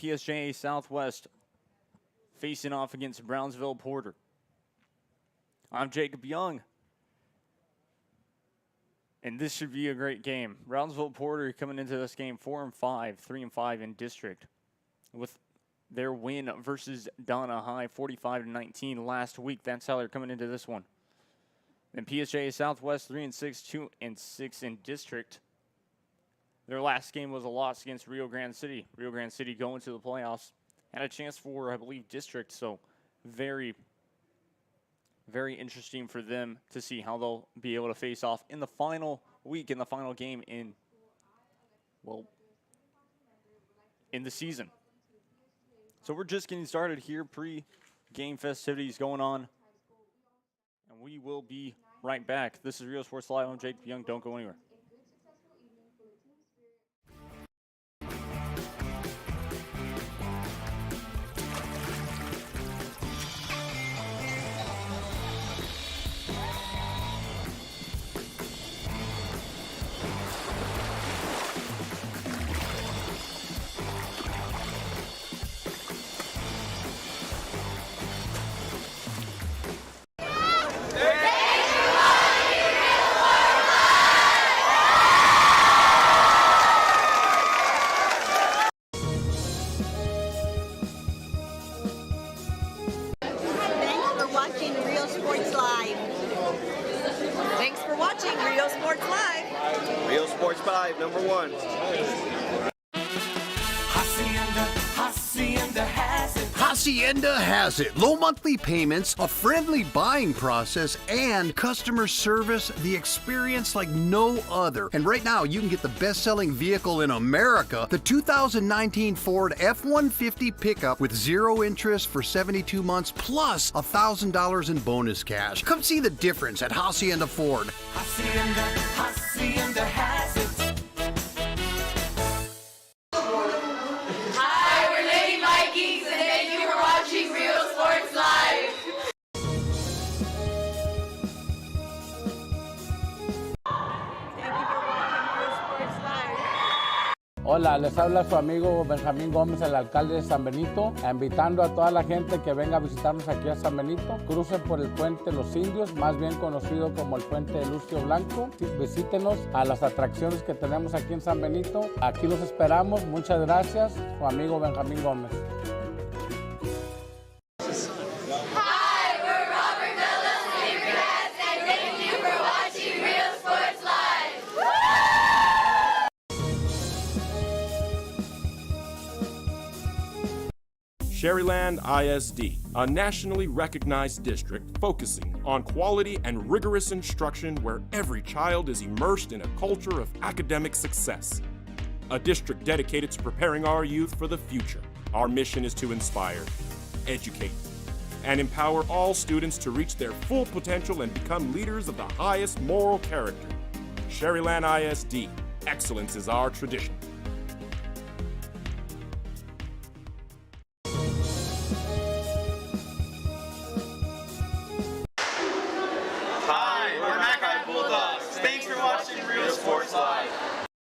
PSJA Southwest facing off against Brownsville Poter. I'm Jacob Young, and this should be a great game. Brownsville Poter coming into this game 4-5, 3-5 in district, with their win versus Donna High 45-19 last week. That's how they're coming into this one. Then PSJA Southwest 3-6, 2-6 in district. Their last game was a loss against Rio Grande City. Rio Grande City going to the playoffs. Had a chance for, I believe, district. So very, very interesting for them to see how they'll be able to face off in the final week, in the final game in the season. So we're just getting started here. Pre-game festivities going on. And we will be right back. This is Real Sports Live. I'm Jacob Young. Don't go anywhere. Hacienda has it. Low monthly payments, a friendly buying process, and customer service, the experience like no other. And right now, you can get the best-selling vehicle in America, the 2019 Ford F-150 pickup with 0 interest for 72 months, plus $1,000 in bonus cash. Come see the difference at Hacienda Ford. Hacienda has it. Hola, les habla su amigo Benjamín Gómez, el alcalde de San Benito, invitando a toda la gente que venga a visitarnos aquí a San Benito. Crucen por el puente Los Indios, más bien conocido como el puente de Lucio Blanco. Visítenos a las atracciones que tenemos aquí en San Benito. Aquí los esperamos. Muchas gracias. Su amigo Benjamín Gómez. Sherryland ISD, a nationally recognized district focusing on quality and rigorous instruction where every child is immersed in a culture of academic success. A district dedicated to preparing our youth for the future. Our mission is to inspire, educate, and empower all students to reach their full potential and become leaders of the highest moral character. Sherryland ISD, excellence is our tradition.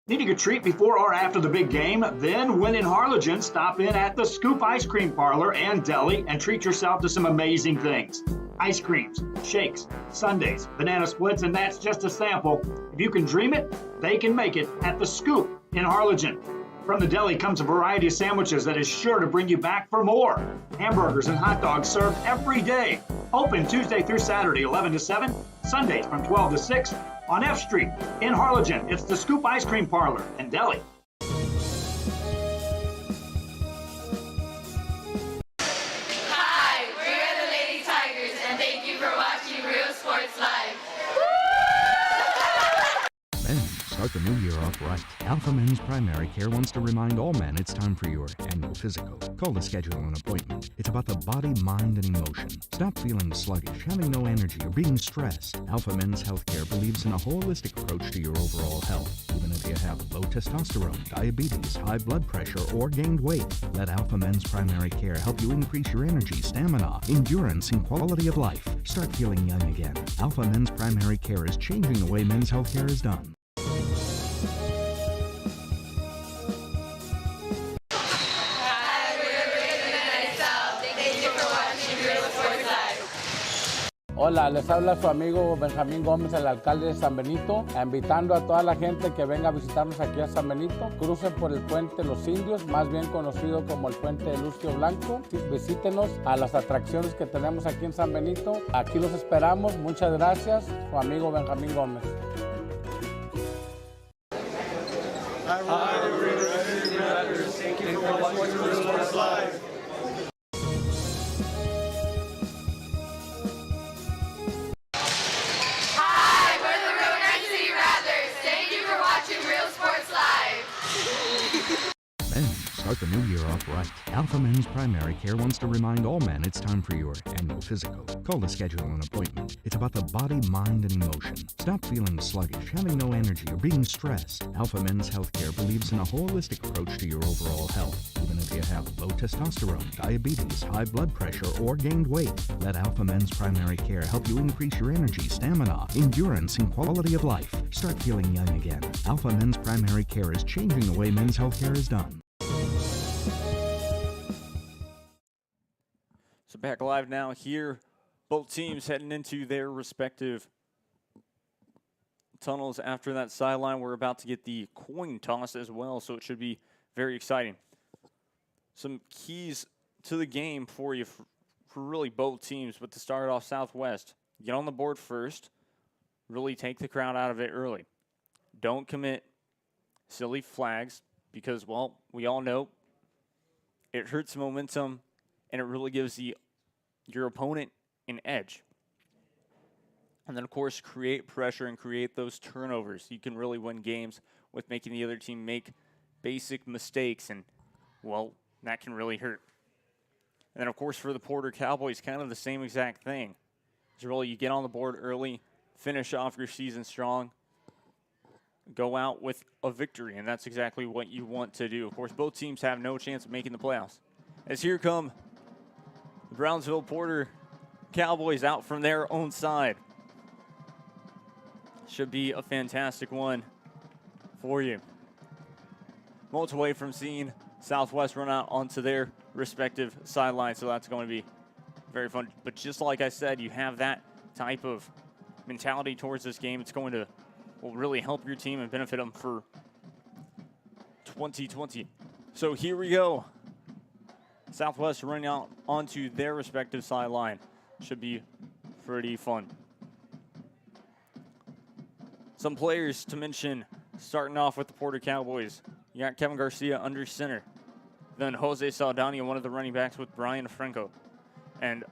Needing a treat before or after the big game? Then, when in Harlingen, stop in at the Scoop Ice Cream Parlor and Deli and treat yourself to some amazing things. Ice creams, shakes, sundaes, banana splits, and that's just a sample. If you can dream it, they can make it at the Scoop in Harlingen. From the deli comes a variety of sandwiches that is sure to bring you back for more. Hamburgers and hot dogs served every day. Open Tuesday through Saturday, 11 to 7, Sundays from 12 to 6. On F Street in Harlingen, it's the Scoop Ice Cream Parlor and Deli. Hi, we're the Lady Tigers, and thank you for watching Real Sports Live. Men, start the new year off right. Alpha Men's Primary Care wants to remind all men it's time for your annual physical. Call to schedule an appointment. It's about the body, mind, and emotion. Stop feeling sluggish, having no energy, or being stressed. Alpha Men's Healthcare believes in a holistic approach to your overall health. Even if you have low testosterone, diabetes, high blood pressure, or gained weight, let Alpha Men's Primary Care help you increase your energy, stamina, endurance, and quality of life. Start feeling young again. Alpha Men's Primary Care is changing the way men's healthcare is done. Hi, Hola, les habla su amigo Benjamín Gómez, el alcalde de San Benito, invitando a toda la gente que venga a visitarnos aquí a San Benito. Crucen por el puente Los Indios, más bien conocido como el puente de Lucio Blanco. Visítenos a las atracciones que tenemos aquí en San Benito. Aquí los esperamos. Muchas gracias. Su amigo Benjamín Gómez. Hi, we're the Road 9 City Rattlers. Thank you for watching Real Sports Live. Men, start the new year off right. Alpha Men's Primary Care wants to remind all men it's time for your annual physical. Call to schedule an appointment. It's about the body, mind, and emotion. Stop feeling sluggish, having no energy, or being stressed. Alpha Men's Healthcare believes in a holistic approach to your overall health. Even if you have low testosterone, diabetes, high blood pressure, or gained weight, let Alpha Men's Primary Care help you increase your energy, stamina, endurance, and quality of life. Start feeling young again. Alpha Men's Primary Care is changing the way men's healthcare is done. So back live now here. Both teams heading into their respective tunnels after that sideline. We're about to get the coin toss as well, so it should be very exciting. Some keys to the game for you for really both teams, but to start off Southwest, get on the board first. Really take the crowd out of it early. Don't commit silly flags because, well, we all know it hurts momentum and it really gives your opponent an edge. And then, of course, create pressure and create those turnovers. You can really win games with making the other team make basic mistakes, and, well, that can really hurt. And then, of course, for the Poter Cowboys, kind of the same exact thing. It's really you get on the board early, finish off your season strong, go out with a victory, and that's exactly what you want to do. Of course, both teams have no chance of making the playoffs. As here come the Brownsville Poter Cowboys out from their own side. Should be a fantastic one for you. Moments away from seeing Southwest run out onto their respective sidelines, so that's going to be very fun. But just like I said, you have that type of mentality towards this game. It's going to will really help your team and benefit them for 2020. So here we go. Southwest running out onto their respective sideline. Should be pretty fun. Some players to mention starting off with the Poter Cowboys. You got Kevin Garcia under center. Then Jose Saldana, one of the running backs with Brian Franco. And,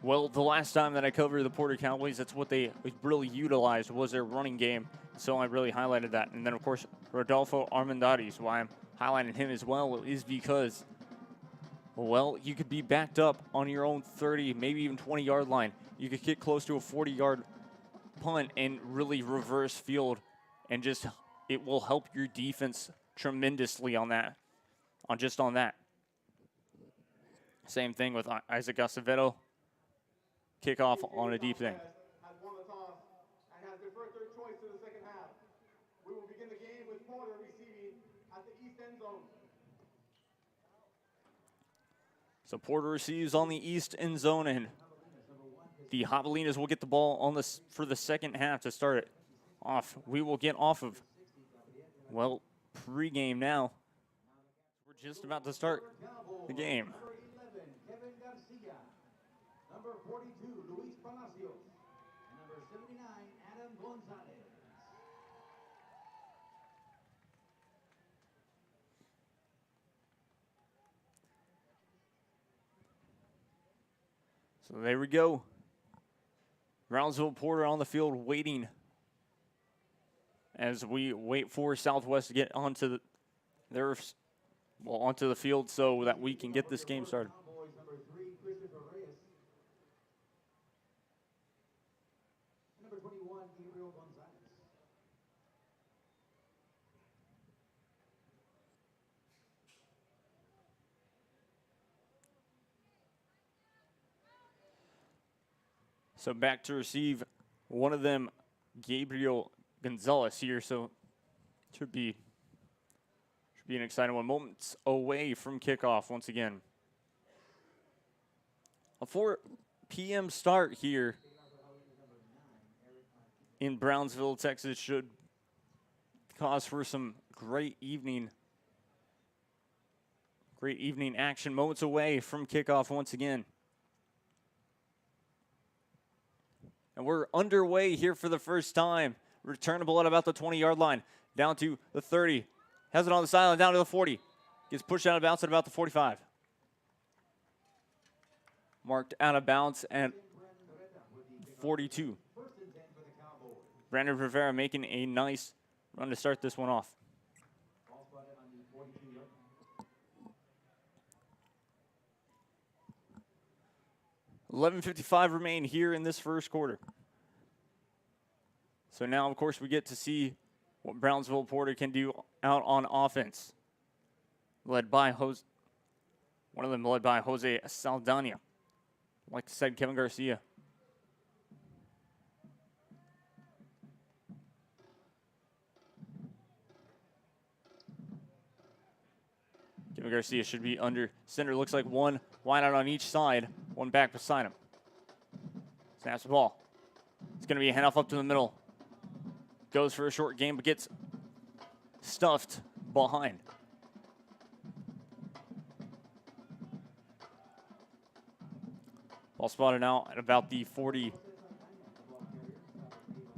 well, the last time that I covered the Poter Cowboys, that's what they really utilized was their running game. So I really highlighted that. And then, of course, Rodolfo Armendariz. Why I'm highlighting him as well is because, well, you could be backed up on your own 30, maybe even 20-yard line. You could get close to a 40-yard punt and really reverse field, and just it will help your defense tremendously on that. On that. Same thing with Isaac Acevedo. Kickoff on a deep thing. Has won the toss and has deferred their choice to the second half. We will begin the game with Poter receiving at the east end zone. So Poter receives on the east end zone, and the Javelinas will get the ball on this for the second half to start it off. We will get off of, well, pregame now. We're just about to start the game. Number 11, Kevin Garcia. Number 42, Luis Palacios. And number 79, Adam Gonzalez. So there we go. Brownsville Poter on the field waiting as we wait for Southwest to get onto onto the field so that we can get this game started. Cowboys, number 3, Christopher Reyes. And number 21, Gabriel Gonzalez. So back to receive one of them, Gabriel Gonzalez here. So should be an exciting one. Moments away from kickoff once again. For p.m. start here in Brownsville, Texas. Should cause for some great evening action. Moments away from kickoff once again. And we're underway here for the first time. Returnable at about the 20-yard line. Down to the 30. Has it on the sideline, down to the 40. Gets pushed out of bounds at about the 45. Marked out of bounds at 42. Brandon Rivera making a nice run to start this one off. 11:55 remain here in this first quarter. So now, of course, we get to see what Brownsville Poter can do out on offense. One of them led by Jose Saldana. Like I said, Kevin Garcia. Kevin Garcia should be under center. Looks like one wide out on each side, one back beside him. Snaps the ball. It's going to be a handoff up to the middle. Goes for a short game, but gets stuffed behind. Ball spotted now at about the 40,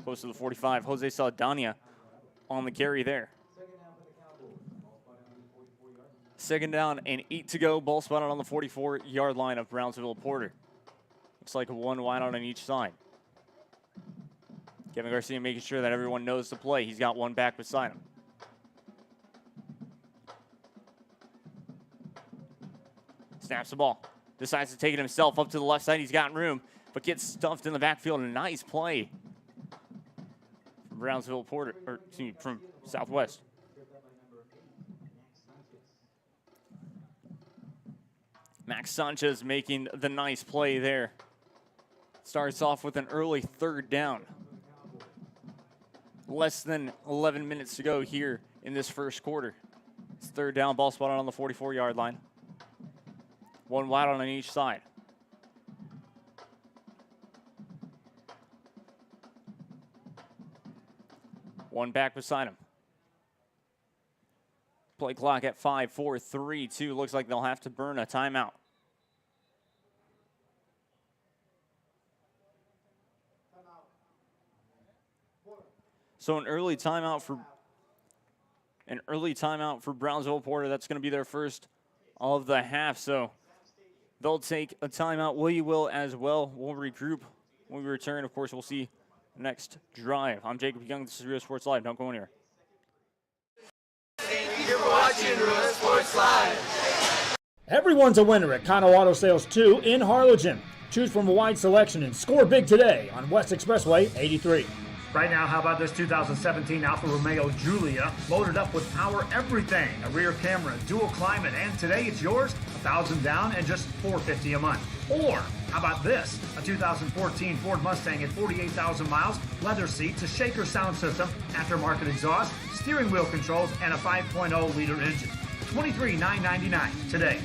close to the 45. Jose Saldana on the carry there. Second down and 8 to go. Ball spotted on the 44-yard line of Brownsville Poter. Looks like one wide out on each side. Kevin Garcia making sure that everyone knows the play. He's got one back beside him. Snaps the ball. Decides to take it himself up to the left side. He's got room, but gets stuffed in the backfield. A nice play from Brownsville Poter, or excuse me, from Southwest. Max Sanchez making the nice play there. Starts off with an early third down. Less than 11 minutes to go here in this first quarter. It's third down, ball spotted on the 44-yard line. One wide on each side. One back beside him. Play clock at 5, 4, 3, 2. Looks like they'll have to burn a timeout. So an early timeout for Brownsville Poter. That's going to be their first of the half. So they'll take a timeout. We will as well. We'll regroup when we return. Of course, we'll see the next drive. I'm Jacob Young. This is Real Sports Live. Don't go anywhere. Thank you for watching Real Sports Live. Everyone's a winner at Kano Auto Sales 2 in Harlingen. Choose from a wide selection and score big today on West Expressway 83. Right now, how about this 2017 Alfa Romeo Giulia, loaded up with power everything, a rear camera, dual climate, and today it's yours, $1,000 down and just $450 a month. Or how about this, a 2014 Ford Mustang at 48,000 miles, leather seats, a shaker sound system, aftermarket exhaust, steering wheel controls, and a 5.0-liter engine. $23,999 today.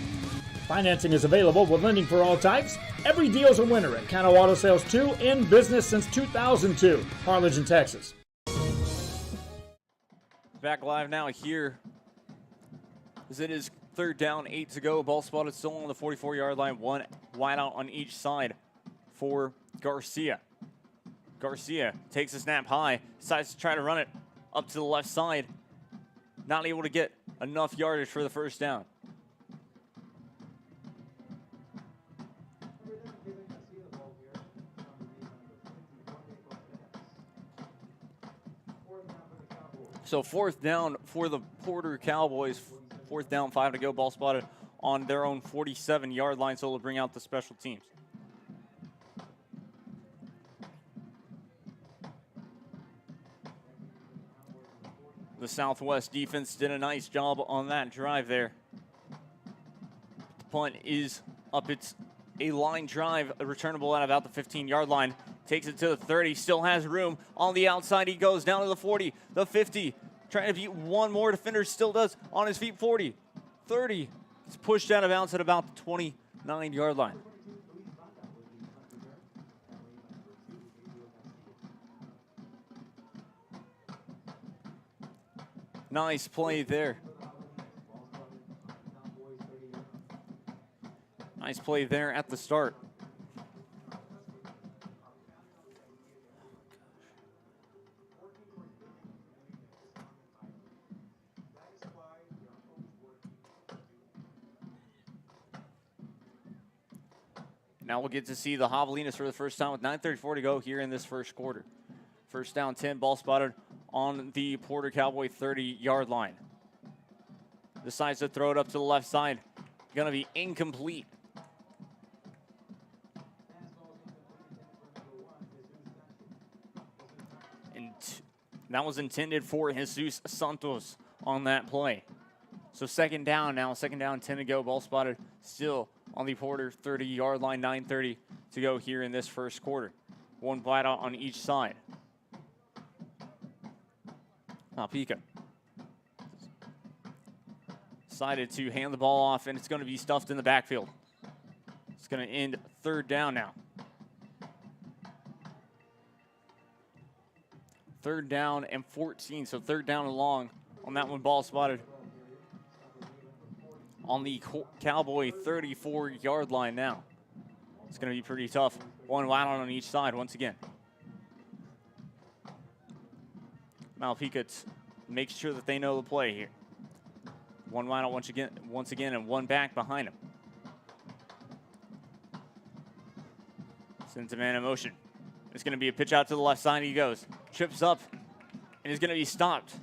Financing is available with lending for all types. Every deal's a winner at Kano Auto Sales 2, in business since 2002, Harlingen, Texas. Back live now here as it is third down, 8 to go. Ball spotted still on the 44-yard line. One wide out on each side for Garcia. Garcia takes a snap high, decides to try to run it up to the left side. Not able to get enough yardage for the first down. So fourth down for the Poter Cowboys. Fourth down, 5 to go. Ball spotted on their own 47-yard line, so they'll bring out the special teams. The Southwest defense did a nice job on that drive there. The punt is up. It's a line drive, a returnable at about the 15-yard line. Takes it to the 30, still has room. On the outside, he goes down to the 40, the 50. Trying to beat one more defender, still does. On his feet, 40, 30. He's pushed out of bounds at about the 29-yard line. Nice play there. Nice play there at the start. Now we'll get to see the Javelinas for the first time with 9:34 to go here in this first quarter. First down 10, ball spotted on the Poter Cowboy 30-yard line. Decides to throw it up to the left side. Gonna be incomplete. And that was intended for Jesus Santos on that play. So second down now, second down, 10 to go. Ball spotted still on the Poter 30-yard line, 9:30 to go here in this first quarter. One wide out on each side. Pika decided to hand the ball off, and it's going to be stuffed in the backfield. It's going to end third down now. Third down and 14, so third down and long on that one. Ball spotted on the Cowboy 34-yard line now. It's going to be pretty tough. One wide out on each side once again. Malpica makes sure that they know the play here. One wide out once again, and one back behind him. Sends a man in motion. It's going to be a pitch out to the left side. He goes. Trips up and is going to be stopped.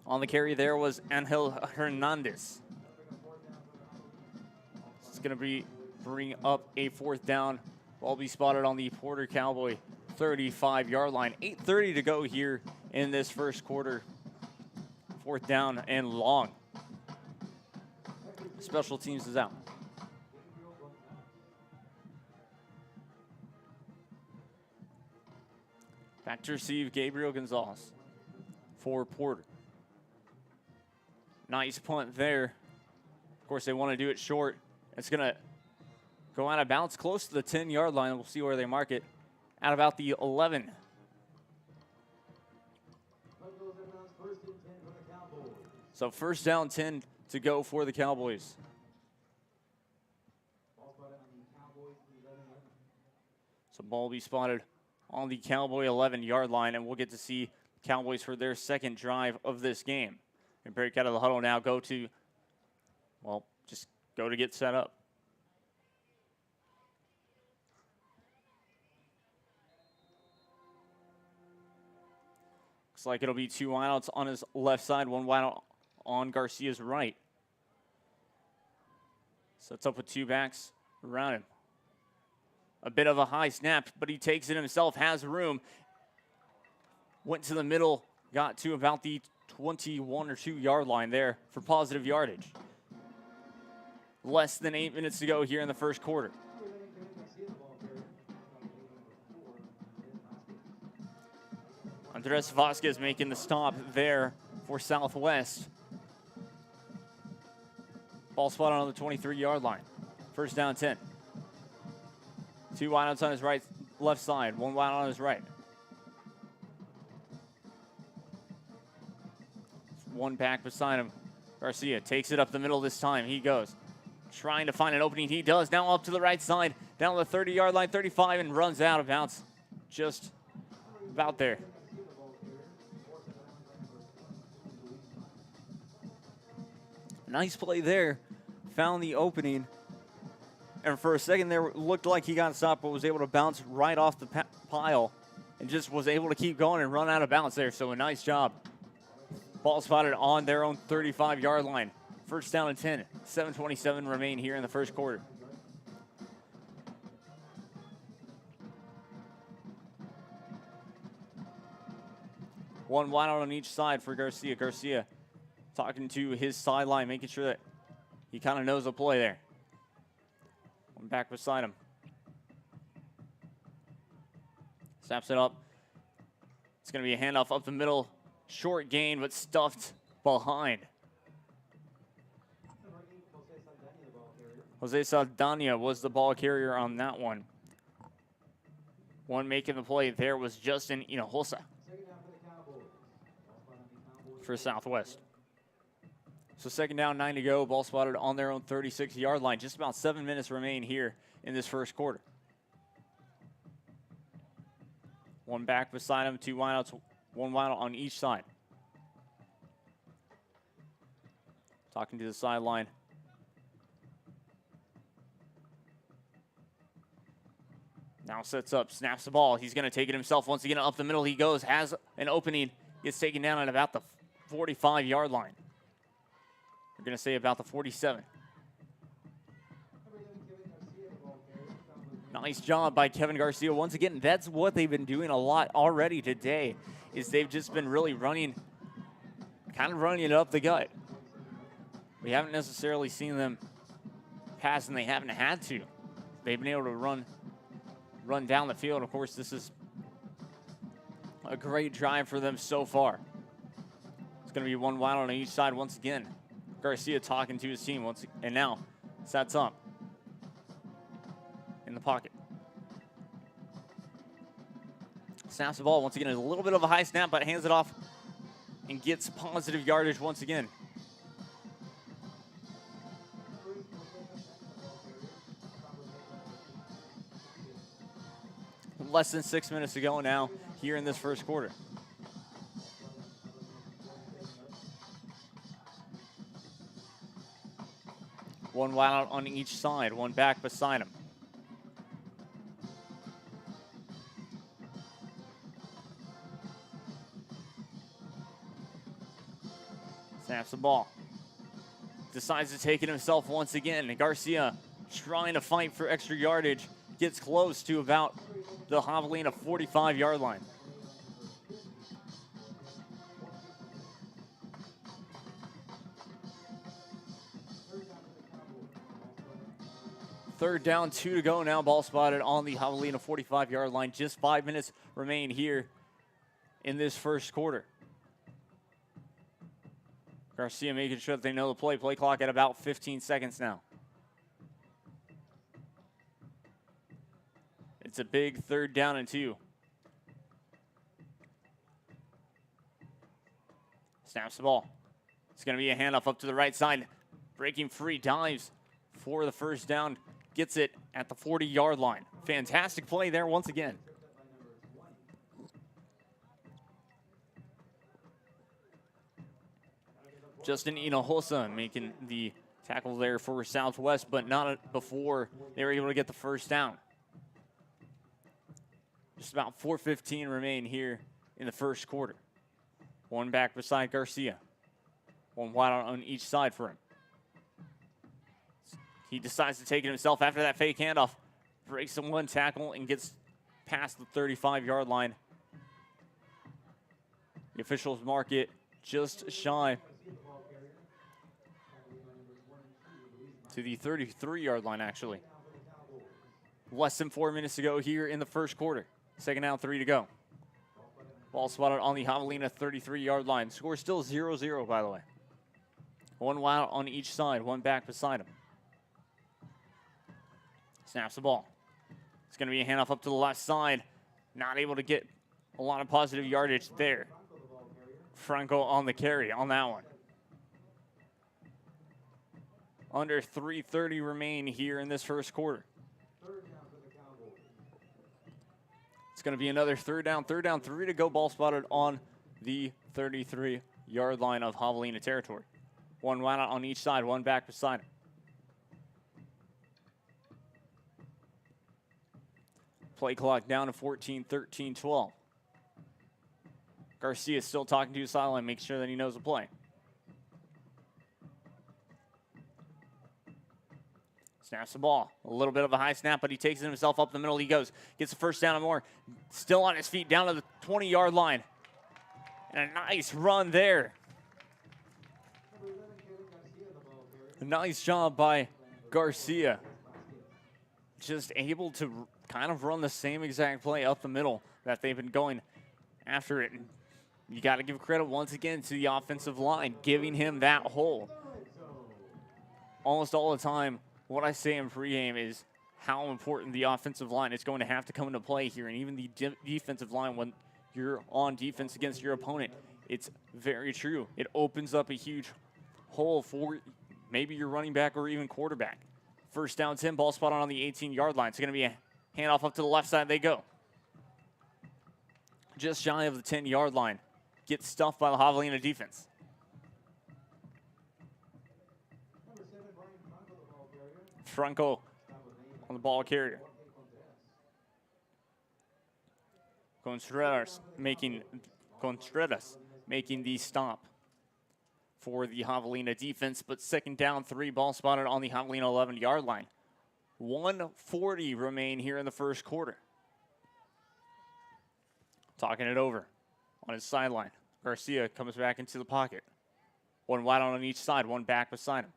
On the carry there was Angel Hernandez. It's going to bring up a fourth down. Ball be spotted on the Poter Cowboy 35-yard line. 8:30 to go here in this first quarter. Fourth down and long. Special teams is out. Back to receive Gabriel Gonzalez for Poter. Nice punt there. Of course, they want to do it short. It's going to go out of bounds close to the 10-yard line. We'll see where they mark it. At about the 11. So first down, 10 to go for the Cowboys. So ball will be spotted on the Cowboy 11-yard line, and we'll get to see Cowboys for their second drive of this game. And break out of the huddle now, just go to get set up. Looks like it'll be two wideouts on his left side, one wideout on Garcia's right. Sets up with two backs around him. A bit of a high snap, but he takes it himself, has room. Went to the middle, got to about the 21 or 2-yard line there for positive yardage. Less than 8 minutes to go here in the first quarter. Andres Vasquez making the stop there for Southwest. Ball spotted on the 23-yard line. First down 10. Two wideouts on his left side, one wide on his right. One back beside him. Garcia takes it up the middle this time. He goes. Trying to find an opening. He does. Now up to the right side. Down the 30-yard line, 35, and runs out of bounds. Just about there. Nice play there. Found the opening. And for a second there, looked like he got stopped, but was able to bounce right off the pile. And just was able to keep going and run out of bounds there. So a nice job. Ball spotted on their own 35-yard line. First down and 10. 7:27 remain here in the first quarter. One wide out on each side for Garcia. Garcia talking to his sideline, making sure that he kind of knows the play there. One back beside him. Snaps it up. It's going to be a handoff up the middle. Short gain, but stuffed behind. Jose Saldana was the ball carrier on that one. One making the play there was Justin Hinojosa. for Southwest. So second down, 9 to go. Ball spotted on their own 36-yard line. Just about 7 minutes remain here in this first quarter. One back beside him, 2 wideouts, 1 wideout on each side. Talking to the sideline. Now sets up, snaps the ball. He's going to take it himself. Once again, up the middle he goes. Has an opening. Gets taken down at about the 45-yard line. We're going to say about the 47. Nice job by Kevin Garcia. Once again, that's what they've been doing a lot already today, is they've just been really running it up the gut. We haven't necessarily seen them pass, and they haven't had to. They've been able to run down the field. Of course, this is a great drive for them so far. It's going to be 1 wide on each side once again. Garcia talking to his team and now sets up in the pocket. Snaps the ball once again. A little bit of a high snap, but hands it off and gets positive yardage once again. Less than 6 minutes to go now here in this first quarter. One wide out on each side, one back beside him. Snaps the ball. Decides to take it himself once again. And Garcia trying to fight for extra yardage. Gets close to about the Javelina 45-yard line. Third down, 2 to go now. Ball spotted on the Javelina 45-yard line. Just 5 minutes remain here in this first quarter. Garcia making sure that they know the play. Play clock at about 15 seconds now. It's a big 3rd down and 2. Snaps the ball. It's going to be a handoff up to the right side. Breaking free, dives for the first down. Gets it at the 40-yard line. Fantastic play there once again. Justin Hinojosa making the tackle there for Southwest, but not before they were able to get the first down. Just about 4:15 remain here in the first quarter. One back beside Garcia. One wide on each side for him. He decides to take it himself after that fake handoff. Breaks the 1 tackle and gets past the 35-yard line. The officials mark it just shy to the 33-yard line, actually. Less than 4 minutes to go here in the first quarter. Second down, 3 to go. Ball spotted on the Javelina 33-yard line. Score still 0-0, by the way. One wide on each side, one back beside him. Snaps the ball. It's going to be a handoff up to the left side. Not able to get a lot of positive yardage there. Franco on the carry on that one. Under 3:30 remain here in this first quarter. It's going to be another third down, 3 to go. Ball spotted on the 33-yard line of Javelina territory. One wide out on each side, one back beside him. Play clock down to 14, 13, 12. Garcia still talking to his sideline, make sure that he knows the play. Snaps the ball. A little bit of a high snap, but he takes it himself up the middle. He goes. Gets the first down and more. Still on his feet down to the 20-yard line. And a nice run there. A nice job by Garcia. Just able to kind of run the same exact play up the middle that they've been going after it. And you got to give credit once again to the offensive line, giving him that hole. Almost all the time, what I say in pregame is how important the offensive line is going to have to come into play here. And even the defensive line, when you're on defense against your opponent, it's Very true. It opens up a huge hole for maybe your running back or even quarterback. First down, 10, ball spotted on the 18-yard line. It's going to be a handoff up to the left side. They go. Just shy of the 10-yard line. Gets stuffed by the Javelina defense. Franco on the ball carrier. Contreras making the stop for the Javelina defense, but second down, 3, ball spotted on the Javelina 11-yard line. 1:40 remain here in the first quarter. Talking it over on his sideline. Garcia comes back into the pocket. One wide on each side, one back beside him.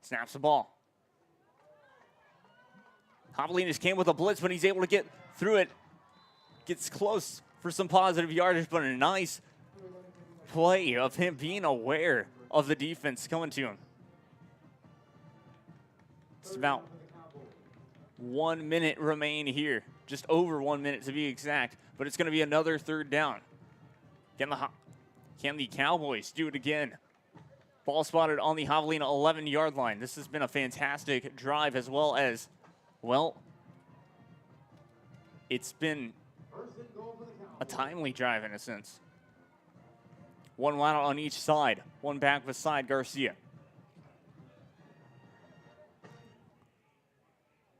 Snaps the ball. Javelinas came with a blitz, but he's able to get through it. Gets close for some positive yardage, but a nice play of him being aware of the defense coming to him. It's about 1 minute remain here. Just over 1 minute to be exact, but it's going to be another third down. Can the Cowboys do it again? Ball spotted on the Javelina 11-yard line. This has been a fantastic drive as well as, well, it's been a timely drive in a sense. One wide on each side, one back beside Garcia.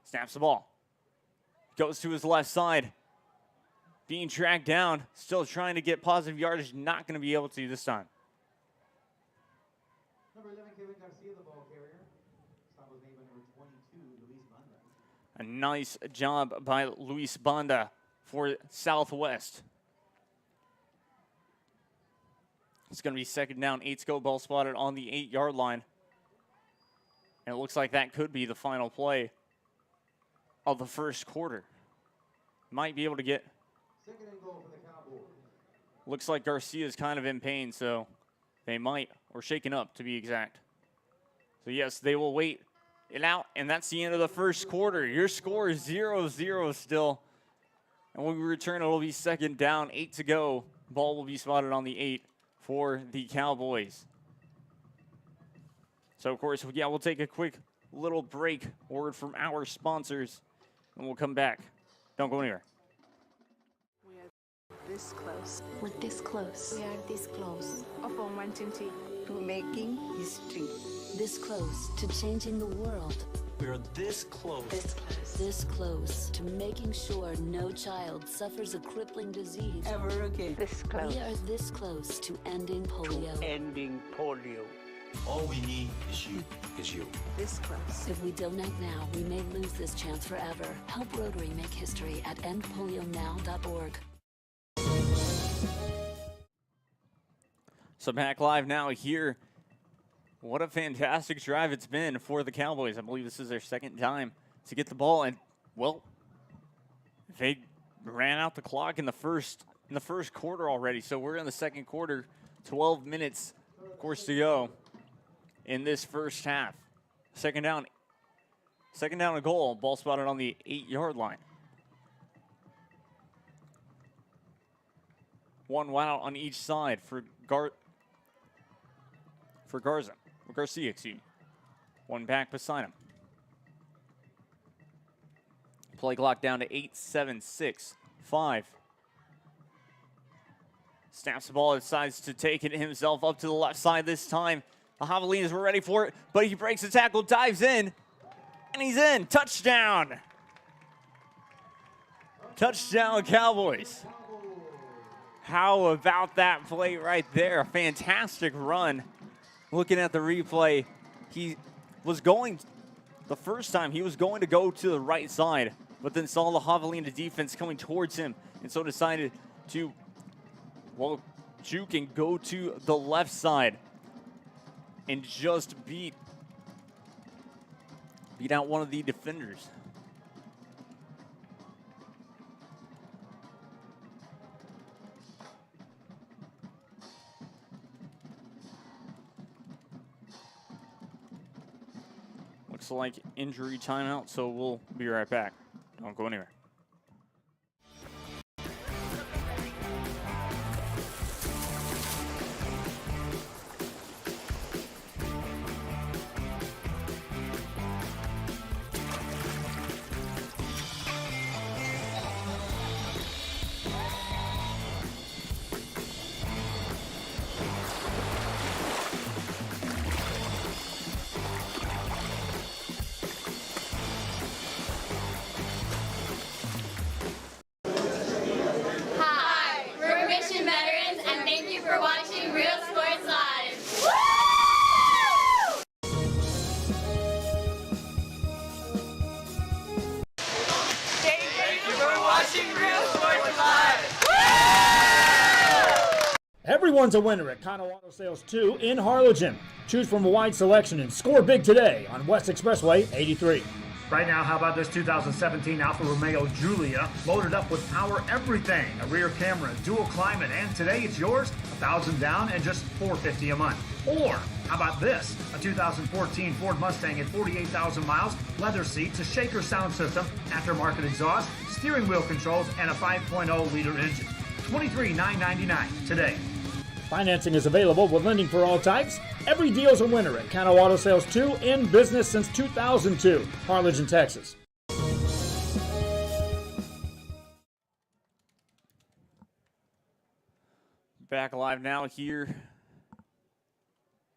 Snaps the ball. Goes to his left side. Being tracked down, still trying to get positive yardage, not going to be able to this time. Number 11, Kevin Garcia, the ball carrier. Stop was made by number 22, Luis Banda. A nice job by Luis Banda for Southwest. It's going to be second down, 8 to go, ball spotted on the 8-yard line. And it looks like that could be the final play of the first quarter. Might be able to get. Second and goal for the Cowboys. Looks like Garcia's kind of in pain, so they might, or shaken up to be exact. So yes, they will wait it out, and that's the end of the first quarter. Your score is 0-0 still. And when we return, it will be second down, 8 to go. Ball will be spotted on the 8 for the Cowboys. So of course, yeah, we'll take a quick little break, word from our sponsors, and we'll come back. Don't go anywhere. We are this close. We're this close. We are this close. Of wanting to making history. This close to changing the world. We are this close. This close. This close to making sure no child suffers a crippling disease ever again. This close. We are this close to ending polio. Ending polio. All we need is you. This close. If we don't act now, we may lose this chance forever. Help Rotary make history at endpolionow.org. So back live now here. What a fantastic drive it's been for the Cowboys. I believe this is their second time to get the ball, and well, they ran out the clock in the first quarter already. So we're in the second quarter, 12 minutes, of course, to go in this first half. Second down a goal. Ball spotted on the 8-yard line. One wide out on each side for Garcia, excuse me. One back beside him. Play clock down to 8, 7, 6, 5. Snaps the ball, decides to take it himself up to the left side this time. The Javelinas were ready for it, but he breaks the tackle, dives in, and he's in. Touchdown. Touchdown, Cowboys. How about that play right there? A fantastic run. Looking at the replay, he was going, the first time he was going to go to the right side, but then saw the Javelina defense coming towards him, and so decided to, well, juke and go to the left side and just beat out one of the defenders. Looks like injury timeout, so we'll be right back. Don't go anywhere. Everyone's a winner at Kano Auto Sales 2 in Harlingen. Choose from a wide selection and score big today on West Expressway 83. Right now, how about this 2017 Alfa Romeo Giulia, loaded up with power everything, a rear camera, dual climate, and today it's yours, $1,000 down and just $450 a month. Or how about this, a 2014 Ford Mustang at 48,000 miles, leather seats, a shaker sound system, aftermarket exhaust, steering wheel controls, and a 5.0-liter engine. $23,999 today. Financing is available with lending for all types. Every deal's a winner at Kano Auto Sales 2 in business since 2002. Harlingen, Texas. Back live now here.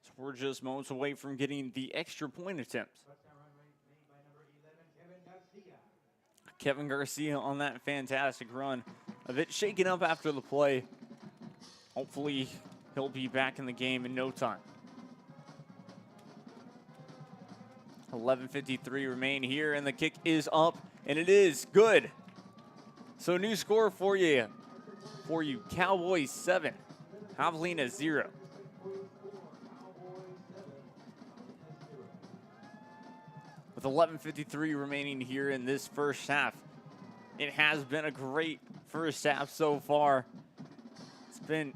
So we're just moments away from getting the extra point attempt. Kevin Garcia on that fantastic run. A bit shaken up after the play. Hopefully, he'll be back in the game in no time. 11:53 remain here, and the kick is up, and it is good. So new score for you. Cowboys 7, Javelinas 0. With 11:53 remaining here in this first half. It has been a great first half so far. It's been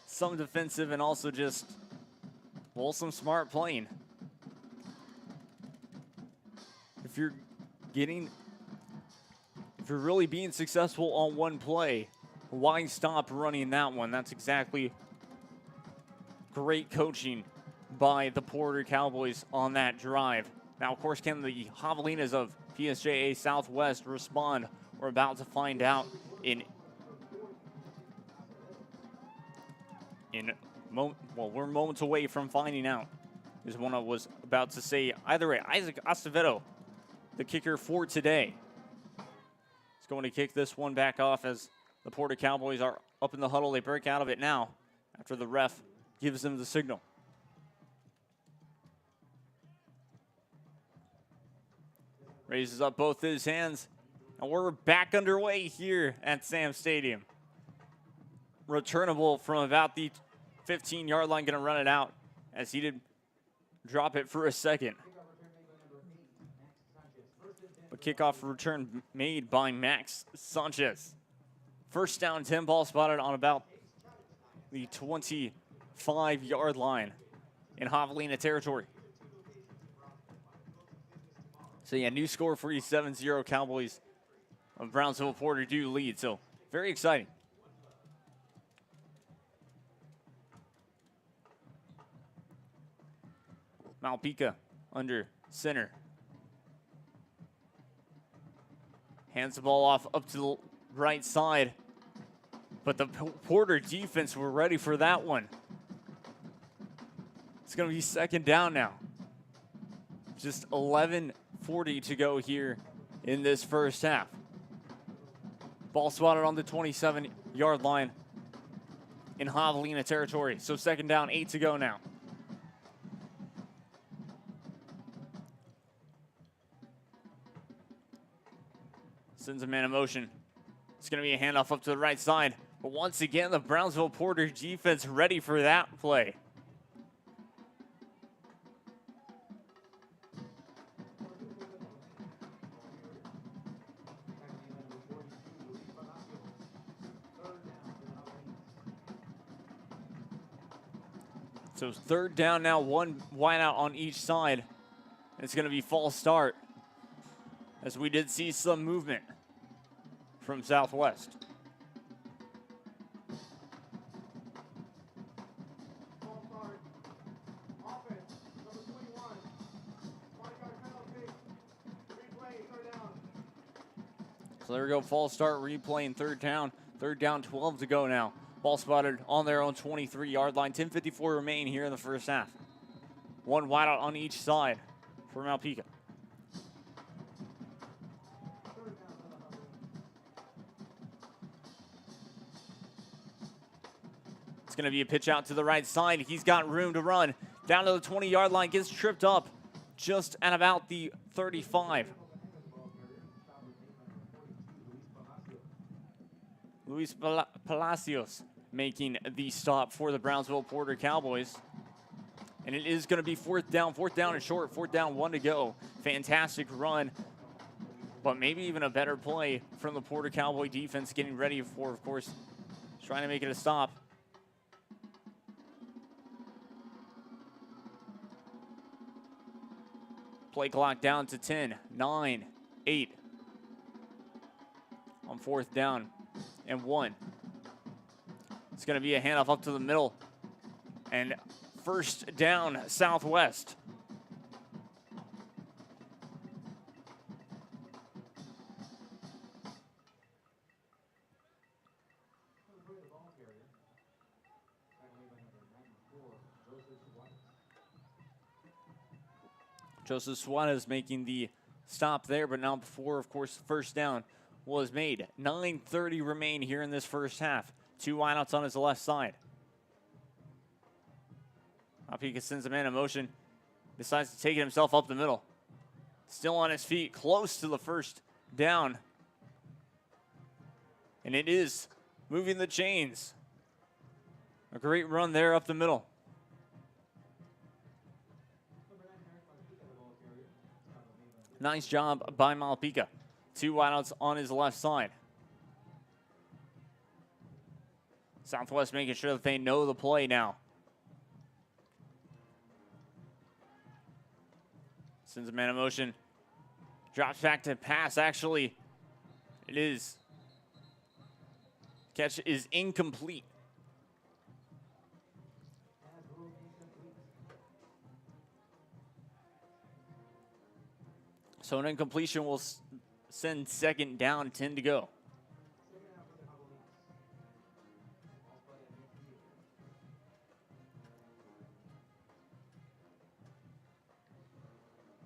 some defensive and also just, well, some smart playing. If you're really being successful on one play, why stop running that one? That's exactly great coaching by the Poter Cowboys on that drive. Now, of course, can the Javelinas of PSJA Southwest respond? We're about to find out we're moments away from finding out, is what I was about to say. Either way, Isaac Acevedo, the kicker for today, is going to kick this one back off as the Poter Cowboys are up in the huddle. They break out of it now after the ref gives them the signal. Raises up both his hands, and we're back underway here at Sam Stadium. Returnable from about the 15-yard line, going to run it out as he did drop it for a second. A kickoff return made by Max Sanchez. First down, 10, ball spotted on about the 25-yard line in Javelina territory. So yeah, new score for you, 7-0 Cowboys of Brownsville Poter do lead. So very exciting. Malpica under center. Hands the ball off up to the right side. But the Poter defense were ready for that one. It's going to be second down now. Just 11:40 to go here in this first half. Ball spotted on the 27-yard line in Javelina territory. So second down, 8 to go now. Sends a man in motion. It's going to be a handoff up to the right side. But once again, the Brownsville Poter defense ready for that play. So third down now, one wide out on each side. It's going to be false start, as we did see some movement from Southwest. So there we go, false start, replaying third down. Third down, 12 to go now. Ball spotted on their own 23-yard line. 10:54 remain here in the first half. One wide out on each side for Malpica. It's going to be a pitch out to the right side. He's got room to run. Down to the 20-yard line, gets tripped up just at about the 35. Luis Palacios making the stop for the Brownsville Poter Cowboys. And it is going to be fourth down and short, 4th down, 1 to go. Fantastic run, but maybe even a better play from the Poter Cowboy defense, getting ready for, of course, trying to make it a stop. Play clock down to 10, 9, 8. On 4th down and 1. It's going to be a handoff up to the middle. And 1st down, Southwest. Joseph Suarez making the stop there, but now before, of course, 1st down was made. 9:30 remain here in this first half. 2 wideouts on his left side. Malpica sends a man in motion. Decides to take it himself up the middle. Still on his feet, close to the 1st down. And it is moving the chains. A great run there up the middle. Nice job by Malpica. 2 wideouts on his left side. Southwest making sure that they know the play now. Sends a man in motion. Drops back to pass. Actually, it is. Catch is incomplete. So an incompletion will send 2nd down, 10 to go.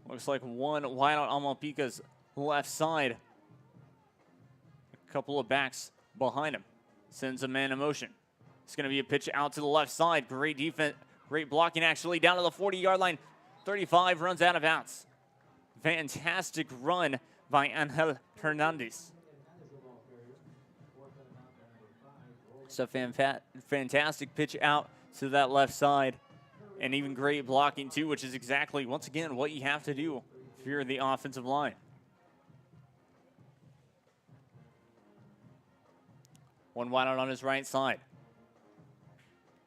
Looks like 1 wideout on Malpica's left side. A couple of backs behind him. Sends a man in motion. It's going to be a pitch out to the left side. Great defense, great blocking actually. Down to the 40-yard line. 35 runs out of bounds. Fantastic run by Angel Hernandez. So fantastic pitch out to that left side. And even great blocking too, which is exactly, once again, what you have to do if you're the offensive line. 1 wideout on his right side.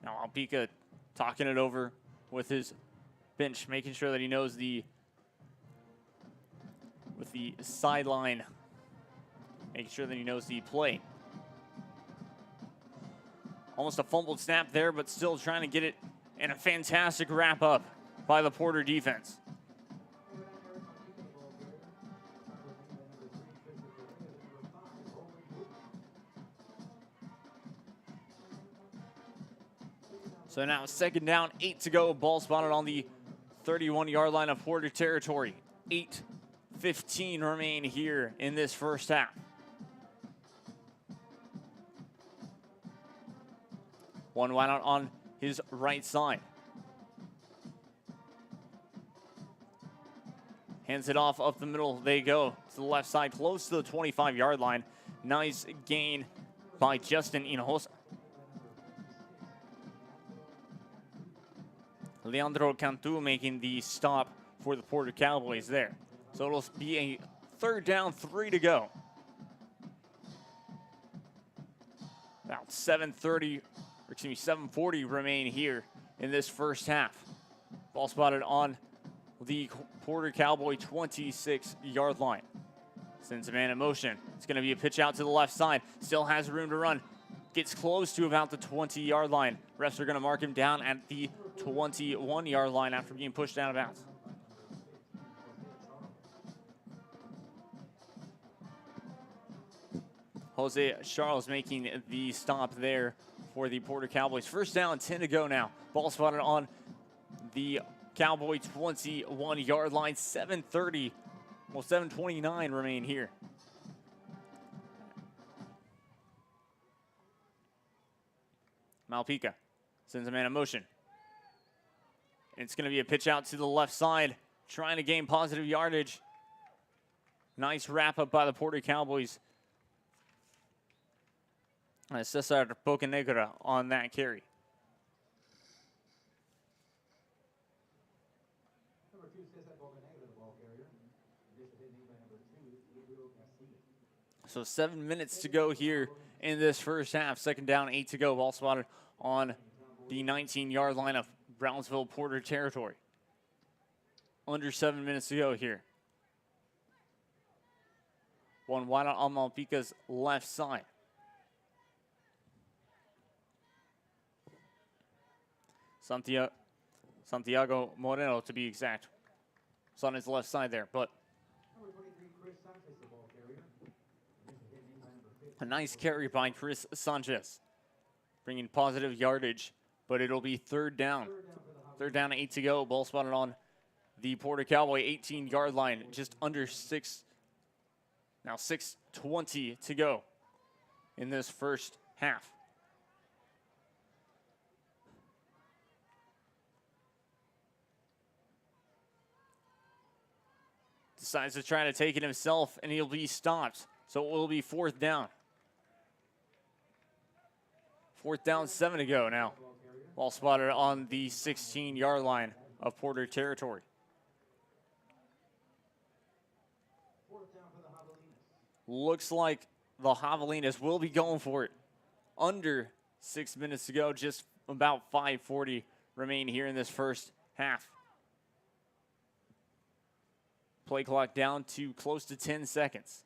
Now Malpica talking it over with his bench, making sure that he knows with the sideline, making sure that he knows the play. Almost a fumbled snap there, but still trying to get it. And a fantastic wrap up by the Poter defense. So now 2nd down, 8 to go. Ball spotted on the 31-yard line of Poter territory. 8:15 remain here in this first half. One wideout on his right side. Hands it off up the middle. They go to the left side, close to the 25-yard line. Nice gain by Justin Hinojosa. Leandro Cantu making the stop for the Poter Cowboys there. So it'll be a 3rd down, 3 to go. About 7:40 remain here in this first half. Ball spotted on the Poter Cowboy 26-yard line. Sends a man in motion. It's going to be a pitch out to the left side. Still has room to run. Gets close to about the 20-yard line. Refs are going to mark him down at the 21-yard line after being pushed out of bounds. Jose Charles making the stop there for the Poter Cowboys. 1st down, 10 to go now. Ball spotted on the Cowboy 21-yard line. 7:30, well, 7:29 remain here. Malpica sends a man in motion. It's going to be a pitch out to the left side, trying to gain positive yardage. Nice wrap up by the Poter Cowboys. Cesar Bocanegra on that carry. So 7 minutes to go here in this first half. Second down, 8 to go. Ball spotted on the 19-yard line of Brownsville Poter territory. Under 7 minutes to go here. One wide out on Malpica's left side. Santiago Moreno, to be exact. It's on his left side there, but a nice carry by Chris Sanchez, bringing positive yardage, but it'll be third down. Third down, 8 to go. Ball spotted on the Poter Cowboy 18-yard line, just under 6. Now 6:20 to go in this first half. Decides to try to take it himself, and he'll be stopped. So it will be fourth down. Fourth down, 7 to go now. Ball spotted on the 16-yard line of Poter territory. Looks like the Javelinas will be going for it. Under 6 minutes to go, just about 5:40 remain here in this first half. Play clock down to close to 10 seconds.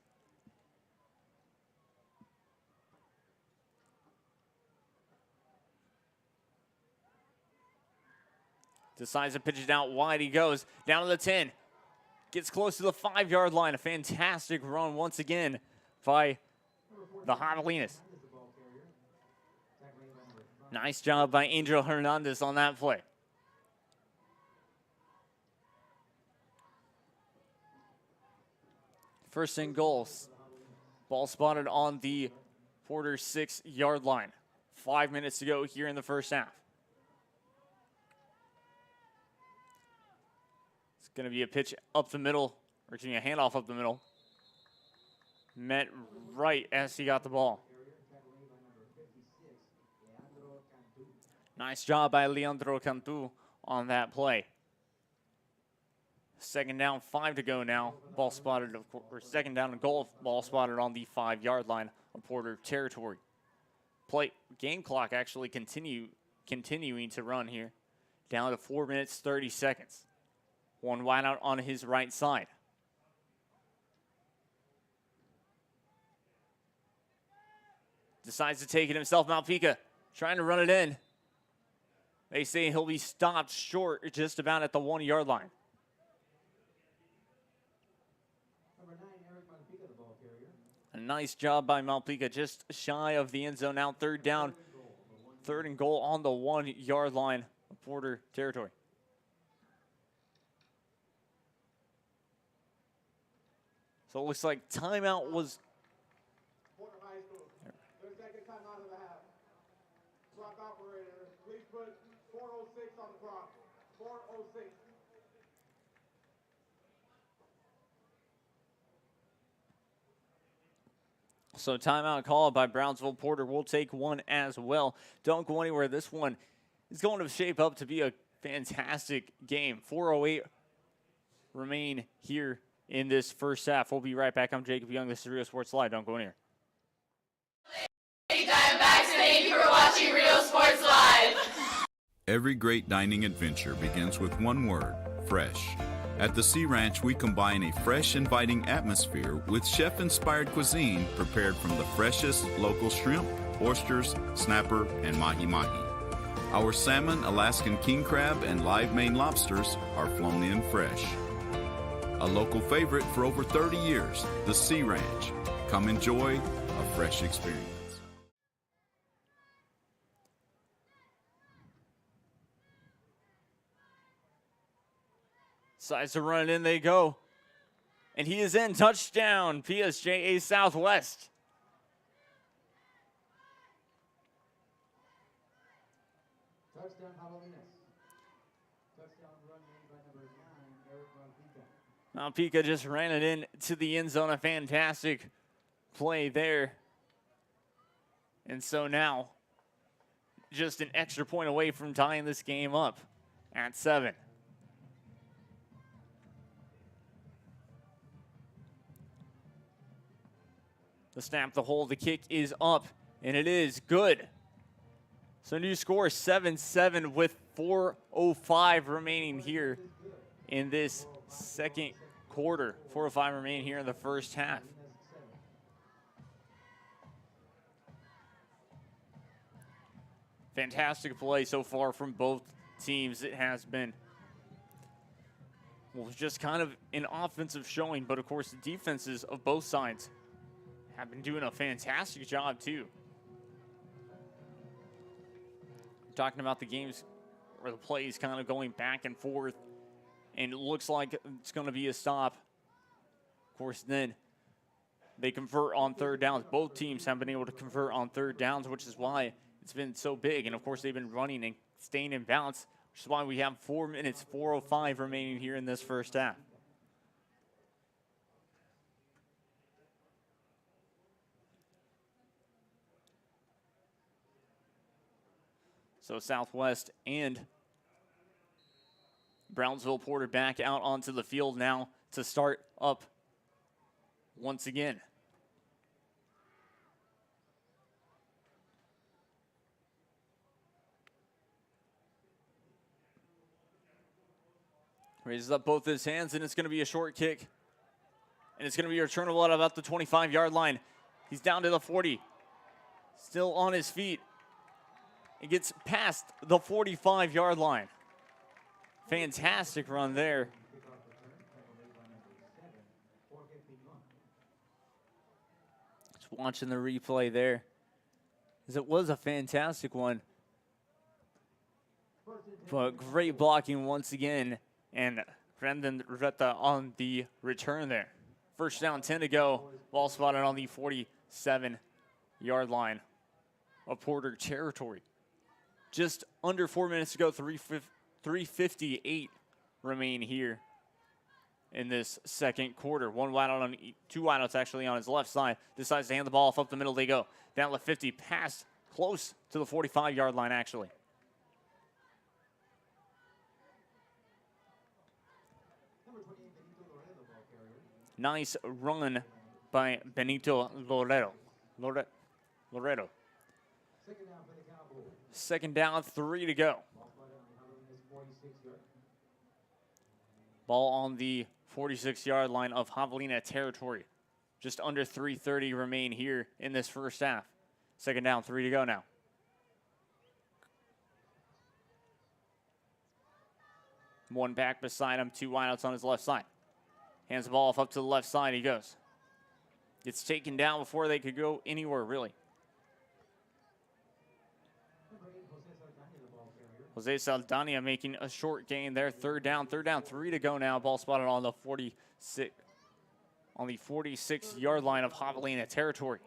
Decides to pitch it out wide. He goes down to the 10. Gets close to the 5-yard line. A fantastic run once again by the Javelinas. Nice job by Angel Hernandez on that play. First and goals. Ball spotted on the Poter 6-yard line. 5 minutes to go here in the first half. Going to be a pitch up the middle, or excuse me, a handoff up the middle. Met right as he got the ball. Nice job by Leandro Cantu on that play. Second down, 5 to go now. Ball spotted, or second down and goal, ball spotted on the 5-yard line of Poter territory. Game clock actually continuing to run here. Down to 4 minutes, 30 seconds. One wide out on his right side. Decides to take it himself. Malpica trying to run it in. They say he'll be stopped short just about at the 1-yard line. A nice job by Malpica, just shy of the end zone now. Third down, third and goal on the 1-yard line of Poter territory. So it looks like timeout was. Poter High School. Their second timeout of the half. Clock operator, please put 4:06 on the clock. 4:06. So timeout called by Brownsville Poter. We'll take one as well. Don't go anywhere. This one is going to shape up to be a fantastic game. 4:08 remain here in this first half. We'll be right back. I'm Jacob Young. This is Real Sports Live. Don't go anywhere. Diamondbacks, thank you for watching Real Sports Live. Every great dining adventure begins with one word: fresh. At the Sea Ranch, we combine a fresh, inviting atmosphere with chef-inspired cuisine prepared from the freshest local shrimp, oysters, snapper, and mahi-mahi. Our salmon, Alaskan king crab, and live Maine lobsters are flown in fresh. A local favorite for over 30 years, the Sea Ranch. Come enjoy a fresh experience. Decides to run it in, they go. And he is in. Touchdown, PSJA Southwest. Touchdown, Javelinas. Touchdown run made by number 9, Eric Malpica. Malpica just ran it in to the end zone. A fantastic play there. And so now, just an extra point away from tying this game up at 7. The snap, the hold, the kick is up, and it is good. So new score 7-7 with 4:05 remaining here in this second quarter. 4:05 remaining here in the first half. Fantastic play so far from both teams. It has been, well, just kind of an offensive showing, but of course the defenses of both sides have been doing a fantastic job too. Talking about the games where the plays kind of going back and forth, and it looks like it's going to be a stop. Of course, then they convert on third downs. Both teams have been able to convert on third downs, which is why it's been so big. And of course, they've been running and staying in balance, which is why we have 4 minutes, 4:05 remaining here in this first half. So Southwest and Brownsville Poter back out onto the field now to start up once again. Raises up both his hands, and it's going to be a short kick. And it's going to be returnable at about the 25-yard line. He's down to the 40. Still on his feet. It gets past the 45-yard line. Fantastic run there. Just watching the replay there, as it was a fantastic one. But great blocking once again, and Brendan Retta on the return there. First down, 10 to go. Ball spotted on the 47-yard line of Poter territory. Just under 4 minutes to go, 3:58 remain here in this second quarter. Two wideouts actually on his left side. Decides to hand the ball off up the middle. They go down the 50, past close to the 45-yard line actually. Nice run by Benito Loreto. Second down, 3 to go. Ball on the 46-yard line of Javelina territory. Just under 3:30 remain here in this first half. Second down, 3 to go now. One back beside him, two wideouts on his left side. Hands the ball off up to the left side, he goes. Gets taken down before they could go anywhere, really. Jose Saldana making a short gain there. Third down, 3 to go now. Ball spotted on the 46-yard line of Javelina territory.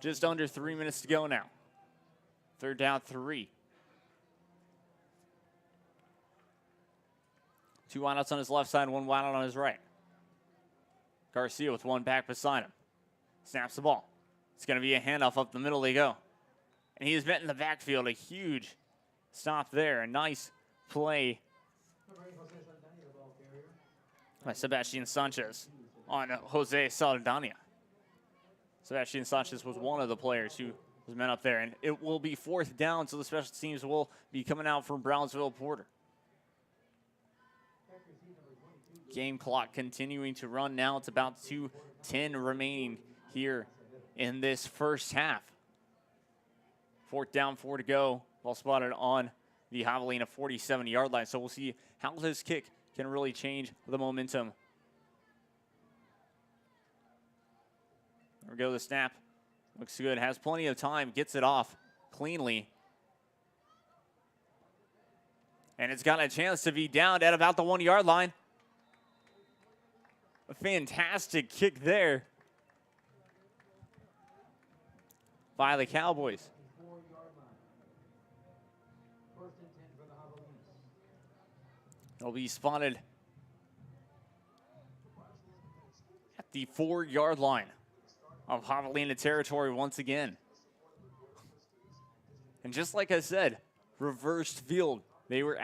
Just under 3 minutes to go now. Third down, 3. Two wideouts on his left side, one wideout on his right. Garcia with one back beside him. Snaps the ball. It's going to be a handoff up the middle they go. And he is met in the backfield. A huge stop there. A nice play by Sebastian Sanchez on Jose Saldana. Sebastian Sanchez was one of the players who was met up there. And it will be fourth down, so the special teams will be coming out from Brownsville Poter. Game clock continuing to run now. It's about 2:10 remaining here in this first half. Fourth down, 4 to go. Ball spotted on the Javelina 47-yard line. So we'll see how this kick can really change the momentum. There we go, the snap. Looks good, has plenty of time, gets it off cleanly. And it's got a chance to be down at about the 1-yard line. A fantastic kick there by the Cowboys. It'll be spotted at the 4-yard line of Javelina territory once again. And just like I said, reversed field. They were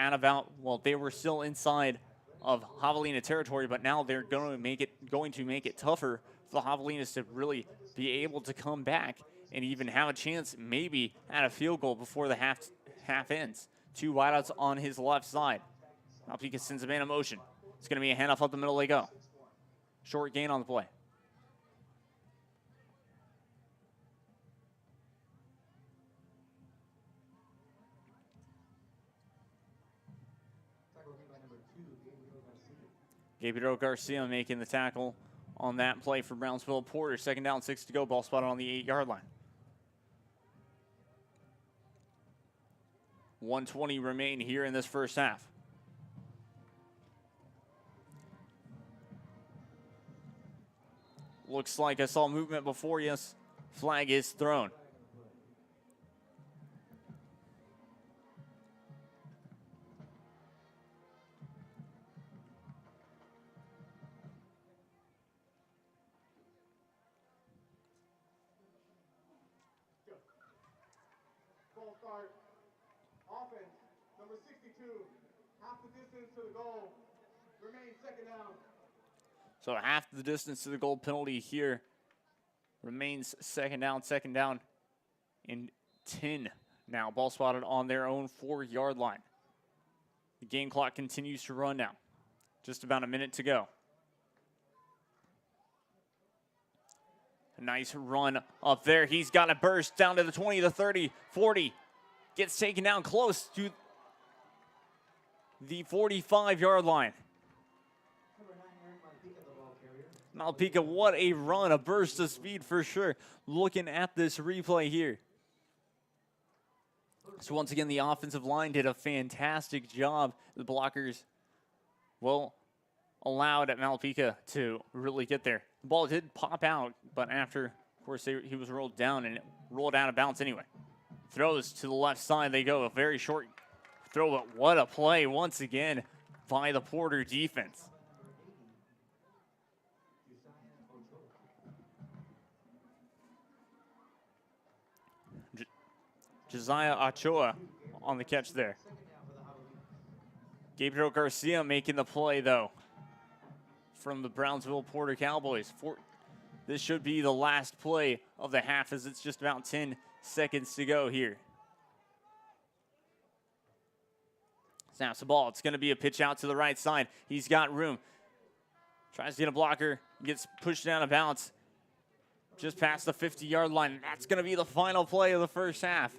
they were still inside of Javelina territory, but now they're going to make it tougher for the Javelinas to really be able to come back and even have a chance maybe at a field goal before the half ends. 2 wideouts on his left side. Malpica sends a man in motion. It's going to be a handoff up the middle they go. Short gain on the play. Gabriel Garcia making the tackle on that play for Brownsville Poter. 2nd down, 6 to go. Ball spotted on the 8-yard line. 1:20 remain here in this first half. Looks like I saw movement before. Yes, flag is thrown. Full start. Offense, number 62, half the distance to the goal. Remains 2nd down. So half the distance to the goal penalty here. Remains 2nd down and 10 now. Ball spotted on their own 4-yard line. The game clock continues to run now. Just about a minute to go. A nice run up there. He's got a burst down to the 20, the 30, 40. Gets taken down close to the 45-yard line. Malpica, what a run, a burst of speed for sure. Looking at this replay here. So once again, the offensive line did a fantastic job. The blockers, well, allowed at Malpica to really get there. The ball did pop out, but after, of course, he was rolled down and it rolled out of bounds anyway. Throws to the left side. They go a very short throw, but what a play once again by the Poter defense. Josiah Ochoa on the catch there. Gabriel Garcia making the play, though, from the Brownsville Poter Cowboys. This should be the last play of the half, as it's just about 10 seconds to go here. Snaps the ball. It's going to be a pitch out to the right side. He's got room. Tries to get a blocker. Gets pushed down of bounds. Just past the 50-yard line. That's going to be the final play of the first half.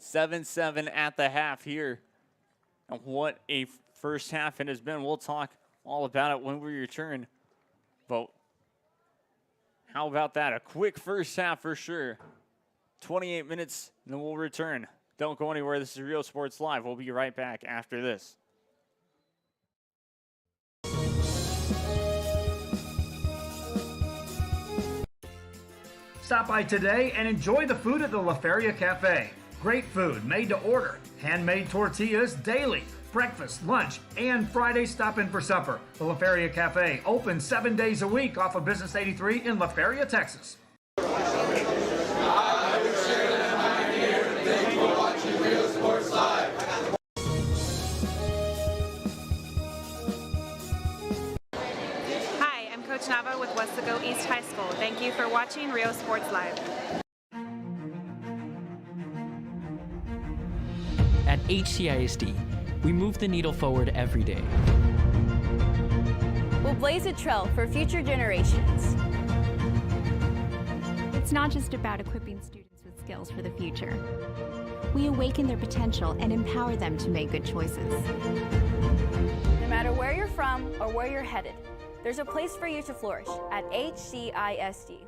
7-7 at the half here. And what a first half it has been. We'll talk all about it when we return. But how about that? A quick first half for sure. 28 minutes, and then we'll return. Don't go anywhere. This is Real Sports Live. We'll be right back after this. Stop by today and enjoy the food at the La Feria Cafe. Great food made to order, handmade tortillas daily, breakfast, lunch, and Friday stop in for supper. The La Feria Cafe, open 7 days a week off of Business 83 in La Feria, Texas. Hi, I'm Coach Nava with Westaco East High School. Thank you for watching Real Sports Live. At HCISD, we move the needle forward every day. We'll blaze a trail for future generations. It's not just about equipping students with skills for the future. We awaken their potential and empower them to make good choices. No matter where you're from or where you're headed, there's a place for you to flourish at HCISD.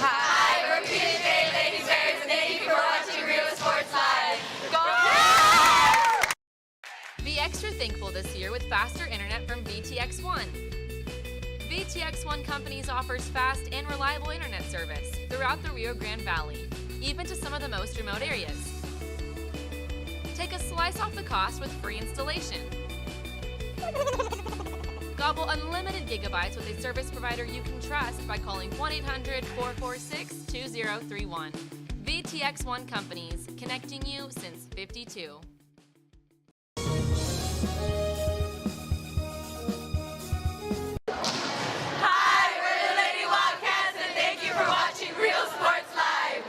Hi, we're PSJA Lady Bears, and thank you for watching Real Sports Live. Go! Be extra thankful this year with faster internet from VTX1. VTX1 Companies offers fast and reliable internet service throughout the Rio Grande Valley, even to some of the most remote areas. Take a slice off the cost with free installation. Gobble unlimited gigabytes with a service provider you can trust by calling 1-800-446-2031. VTX1 Companies, connecting you since 52. Hi, we're the Lady Wildcats, and thank you for watching Real Sports Live.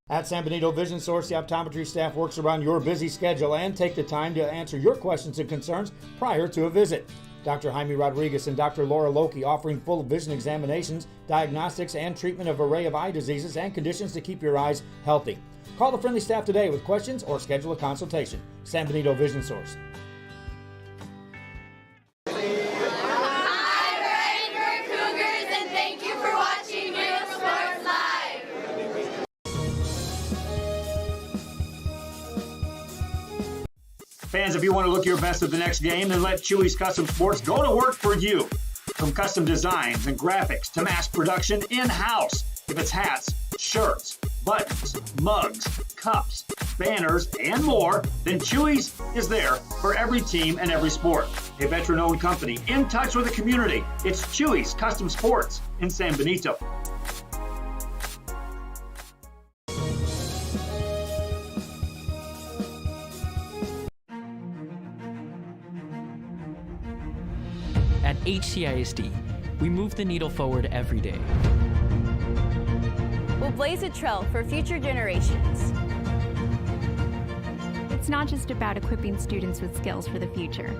At San Benito Vision Source, the optometry staff works around your busy schedule and take the time to answer your questions and concerns prior to a visit. Dr. Jaime Rodriguez and Dr. Laura Loki offering full vision examinations, diagnostics, and treatment of an array of eye diseases and conditions to keep your eyes healthy. Call the friendly staff today with questions or schedule a consultation. San Benito Vision Source. Hi, we're Edinburgh Cougars, and thank you for watching Real Sports Live. Fans, if you want to look your best at the next game, then let Chewy's Custom Sports go to work for you. From custom designs and graphics to mass production in-house. If it's hats, shirts, buttons, mugs, cups, banners, and more, then Chewy's is there for every team and every sport. A veteran-owned company in touch with the community. It's Chewy's Custom Sports in San Benito. At HCISD, we move the needle forward every day. We'll blaze a trail for future generations. It's not just about equipping students with skills for the future.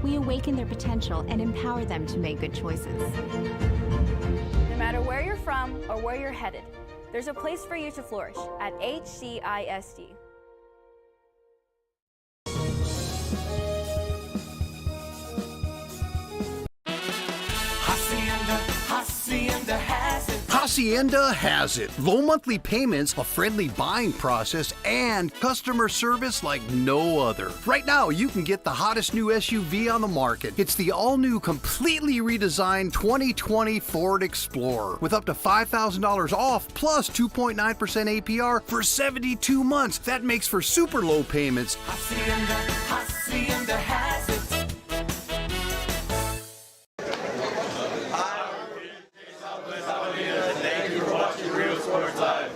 We awaken their potential and empower them to make good choices. No matter where you're from or where you're headed, there's a place for you to flourish at HCISD. Hacienda has it. Low monthly payments, a friendly buying process, and customer service like no other. Right now, you can get the hottest new SUV on the market. It's the all-new, completely redesigned 2020 Ford Explorer with up to $5,000 off plus 2.9% APR for 72 months. That makes for super low payments. Hacienda has it. Thank you for watching Real Sports Live.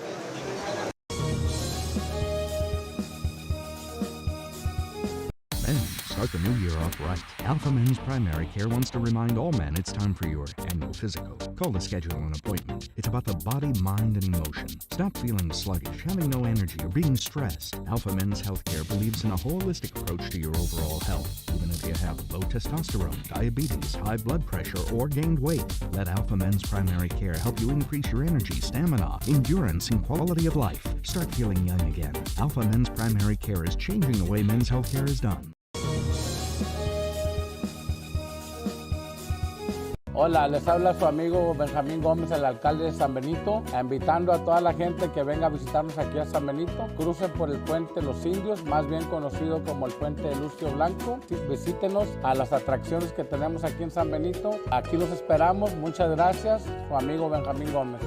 Men, start the new year off right. Alpha Men's Primary Care wants to remind all men it's time for your annual physical. Call to schedule an appointment. It's about the body, mind, and emotion. Stop feeling sluggish, having no energy, or being stressed. Alpha Men's Healthcare believes in a holistic approach to your overall health. Even if you have low testosterone, diabetes, high blood pressure, or gained weight, let Alpha Men's Primary Care help you increase your energy, stamina, endurance, and quality of life. Start feeling young again. Alpha Men's Primary Care is changing the way men's healthcare is done. Hola, les habla su amigo Benjamín Gómez, el alcalde de San Benito, invitando a toda la gente que venga a visitarnos aquí a San Benito. Crucen por el puente Los Indios, más bien conocido como el puente de Lucio Blanco. Visítenos a las atracciones que tenemos aquí en San Benito. Aquí los esperamos. Muchas gracias. Su amigo Benjamín Gómez.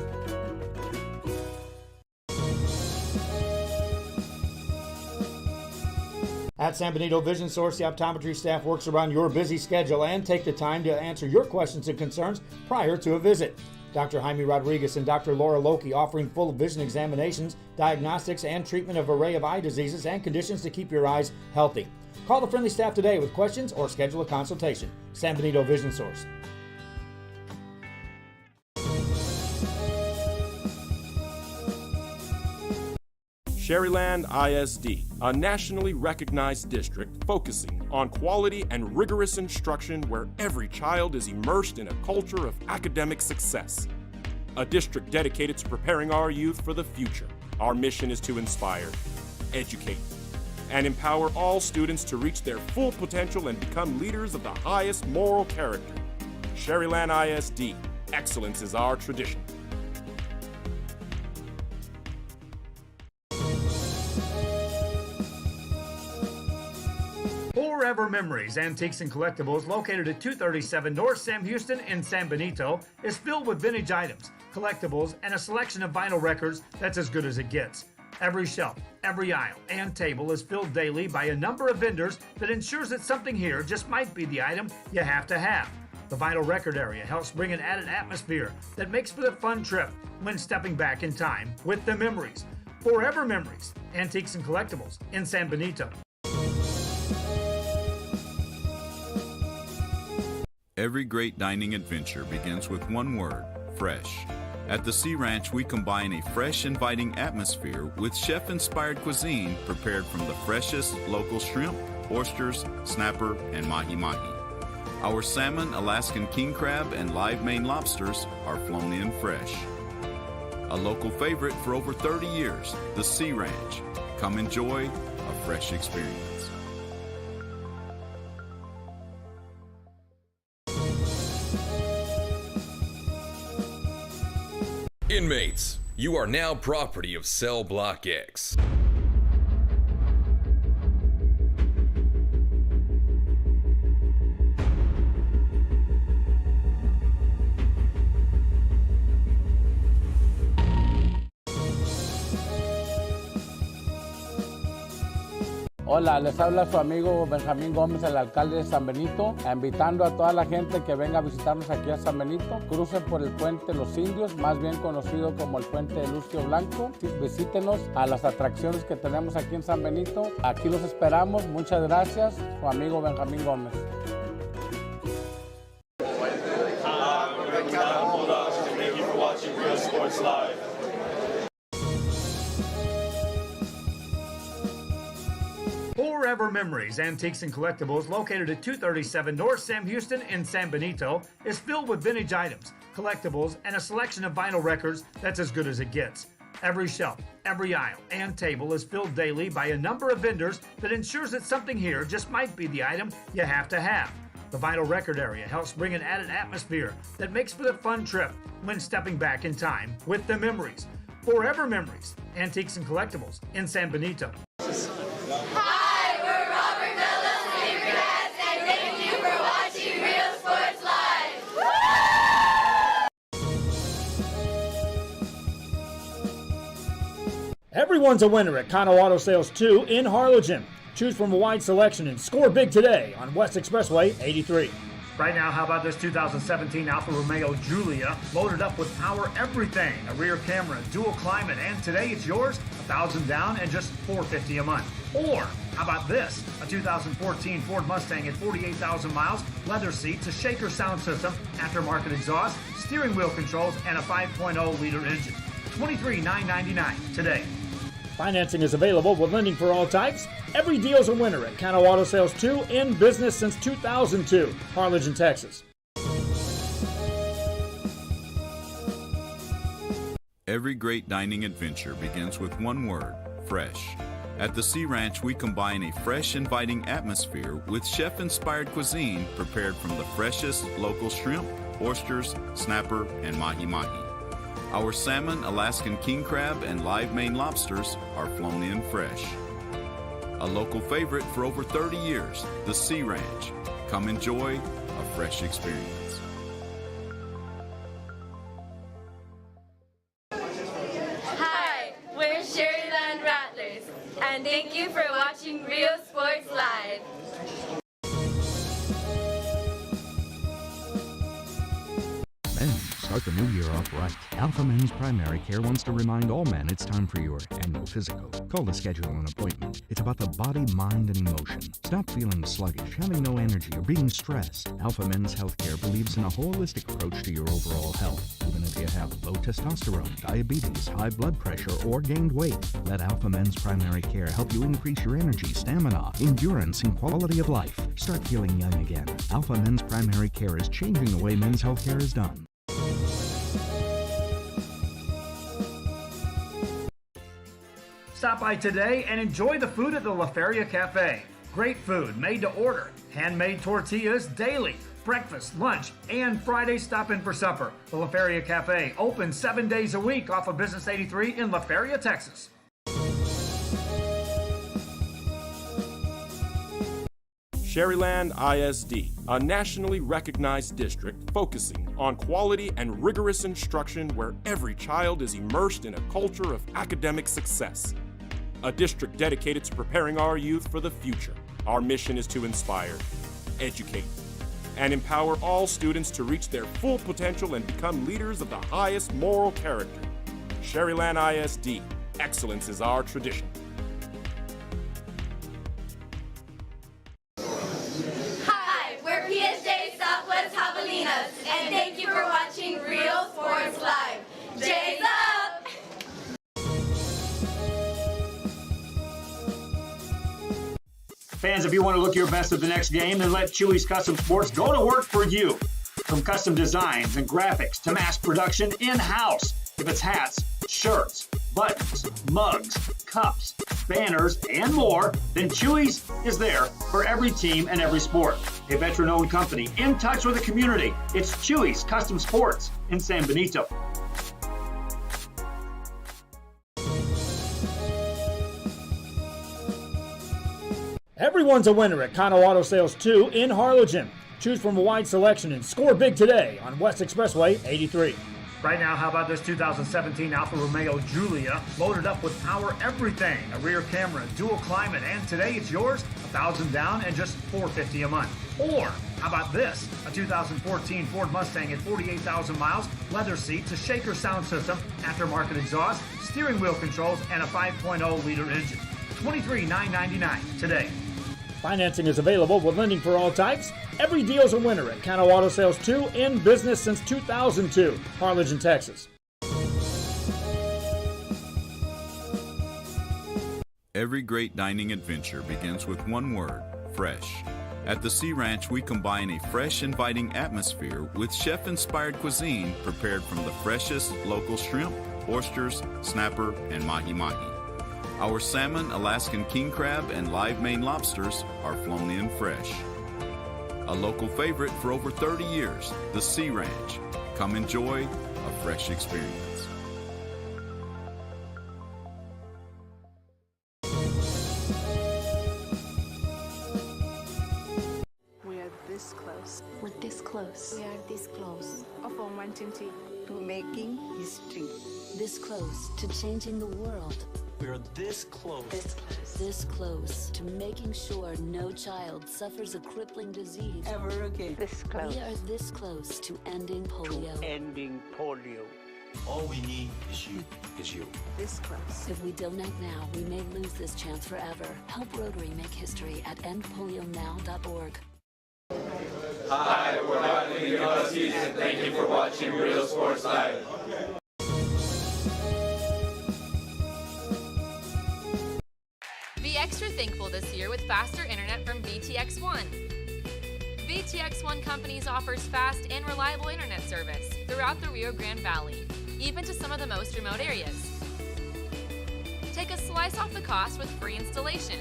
At San Benito Vision Source, the optometry staff works around your busy schedule and take the time to answer your questions and concerns prior to a visit. Dr. Jaime Rodriguez and Dr. Laura Loki offering full vision examinations, diagnostics, and treatment of an array of eye diseases and conditions to keep your eyes healthy. Call the friendly staff today with questions or schedule a consultation. San Benito Vision Source. Sherryland ISD, a nationally recognized district focusing on quality and rigorous instruction where every child is immersed in a culture of academic success. A district dedicated to preparing our youth for the future. Our mission is to inspire, educate, and empower all students to reach their full potential and become leaders of the highest moral character. Sherryland ISD, excellence is our tradition. Forever Memories, Antiques and Collectibles, located at 237 North Sam Houston in San Benito, is filled with vintage items, collectibles, and a selection of vinyl records that's as good as it gets. Every shelf, every aisle, and table is filled daily by a number of vendors that ensures that something here just might be the item you have to have. The vinyl record area helps bring an added atmosphere that makes for the fun trip when stepping back in time with the memories. Forever Memories, Antiques and Collectibles in San Benito. Every great dining adventure begins with one word, fresh. At the Sea Ranch, we combine a fresh, inviting atmosphere with chef-inspired cuisine prepared from the freshest local shrimp, oysters, snapper, and mahi-mahi. Our salmon, Alaskan king crab, and live Maine lobsters are flown in fresh. A local favorite for over 30 years, the Sea Ranch. Come enjoy a fresh experience. Inmates, you are now property of Cell Block X. Hola, les habla su amigo Benjamín Gómez, el alcalde de San Benito, invitando a toda la gente que venga a visitarnos aquí a San Benito. Crucen por el puente Los Indios, más bien conocido como el puente de Lucio Blanco. Visítenos a las atracciones que tenemos aquí en San Benito. Aquí los esperamos. Muchas gracias. Su amigo Benjamín Gómez. Thank you for watching Real Sports Live. Forever Memories, Antiques and Collectibles, located at 237 North Sam Houston in San Benito, is filled with vintage items, collectibles, and a selection of vinyl records that's as good as it gets. Every shelf, every aisle, and table is filled daily by a number of vendors that ensures that something here just might be the item you have to have. The vinyl record area helps bring an added atmosphere that makes for the fun trip when stepping back in time with the memories. Forever Memories, Antiques and Collectibles in San Benito. Hi, we're Robert Bellows, Favorite Cats, and thank you for watching Real Sports Live. Everyone's a winner at Kano Auto Sales 2 in Harlingen. Choose from a wide selection and score big today on West Expressway 83. Right now, how about this 2017 Alfa Romeo Giulia, loaded up with power everything, a rear camera, dual climate, and today it's yours, $1,000 down and just $450 a month. Or, how about this, a 2014 Ford Mustang at 48,000 miles, leather seats, a shaker sound system, aftermarket exhaust, steering wheel controls, and a 5.0-liter engine. $23,999 today. Financing is available with lending for all types. Every deal's a winner at Kano Auto Sales 2, in business since 2002, Harlingen, Texas. Every great dining adventure begins with one word, fresh. At the Sea Ranch, we combine a fresh, inviting atmosphere with chef-inspired cuisine prepared from the freshest local shrimp, oysters, snapper, and mahi-mahi. Our salmon, Alaskan king crab, and live Maine lobsters are flown in fresh. A local favorite for over 30 years, the Sea Ranch. Come enjoy a fresh experience. Hi, we're Sherryland Rattlers, and thank you for watching Real Sports Live. Men, start the new year off right. Alpha Men's Primary Care wants to remind all men it's time for your annual physical. Call to schedule an appointment. It's about the body, mind, and emotion. Stop feeling sluggish, having no energy, or being stressed. Alpha Men's Healthcare believes in a holistic approach to your overall health. Even if you have low testosterone, diabetes, high blood pressure, or gained weight, let Alpha Men's Primary Care help you increase your energy, stamina, endurance, and quality of life. Start feeling young again. Alpha Men's Primary Care is changing the way men's healthcare is done. Stop by today and enjoy the food at the La Feria Cafe. Great food made to order, handmade tortillas daily, breakfast, lunch, and Friday stop in for supper. The La Feria Cafe, open 7 days a week off of Business 83 in La Feria, Texas. Sherryland ISD, a nationally recognized district focusing on quality and rigorous instruction where every child is immersed in a culture of academic success. a district dedicated to preparing our youth for the future. Our mission is to inspire, educate, and empower all students to reach their full potential and become leaders of the highest moral character. Sherryland ISD, excellence is our tradition. Hi, we're PSJA Southwest Javelinas, and thank you for watching Real Sports Live. J's up! Fans, if you want to look your best at the next game, then let Chewy's Custom Sports go to work for you. From custom designs and graphics to mass production in-house. If it's hats, shirts, buttons, mugs, cups, banners, and more, then Chewy's is there for every team and every sport. A veteran-owned company in touch with the community. It's Chewy's Custom Sports in San Benito. Everyone's a winner at Kano Auto Sales 2 in Harlingen. Choose from a wide selection and score big today on West Expressway 83. Right now, how about this 2017 Alfa Romeo Giulia, loaded up with power everything, a rear camera, dual climate, and today it's yours, $1,000 down and just $450 a month. Or how about this, a 2014 Ford Mustang at 48,000 miles, leather seats, a shaker sound system, aftermarket exhaust, steering wheel controls, and a 5.0-liter engine. $23,999 today. Financing is available with lending for all types. Every deal's a winner at Kano Auto Sales 2, in business since 2002, Harlingen, Texas. Every great dining adventure begins with one word, fresh. At the Sea Ranch, we combine a fresh, inviting atmosphere with chef-inspired cuisine prepared from the freshest local shrimp, oysters, snapper, and mahi-mahi. Our salmon, Alaskan king crab, and live Maine lobsters are flown in fresh. A local favorite for over 30 years, the Sea Ranch. Come enjoy a fresh experience. We are this close. We're this close. We are this close. Of 120 To making history. This close to changing the world. We're this close. This close to making sure no child suffers a crippling disease Ever again. This close. We are this close to ending polio. Ending polio. All we need is you. This close. If we don't act now, we may lose this chance forever. Help Rotary make history at endpolionow.org. Hi, we're Javelinas Trustees, and thank you for watching Real Sports Live. Be extra thankful this year with faster internet from VTX1. VTX1 Companies offers fast and reliable internet service throughout the Rio Grande Valley, even to some of the most remote areas. Take a slice off the cost with free installation.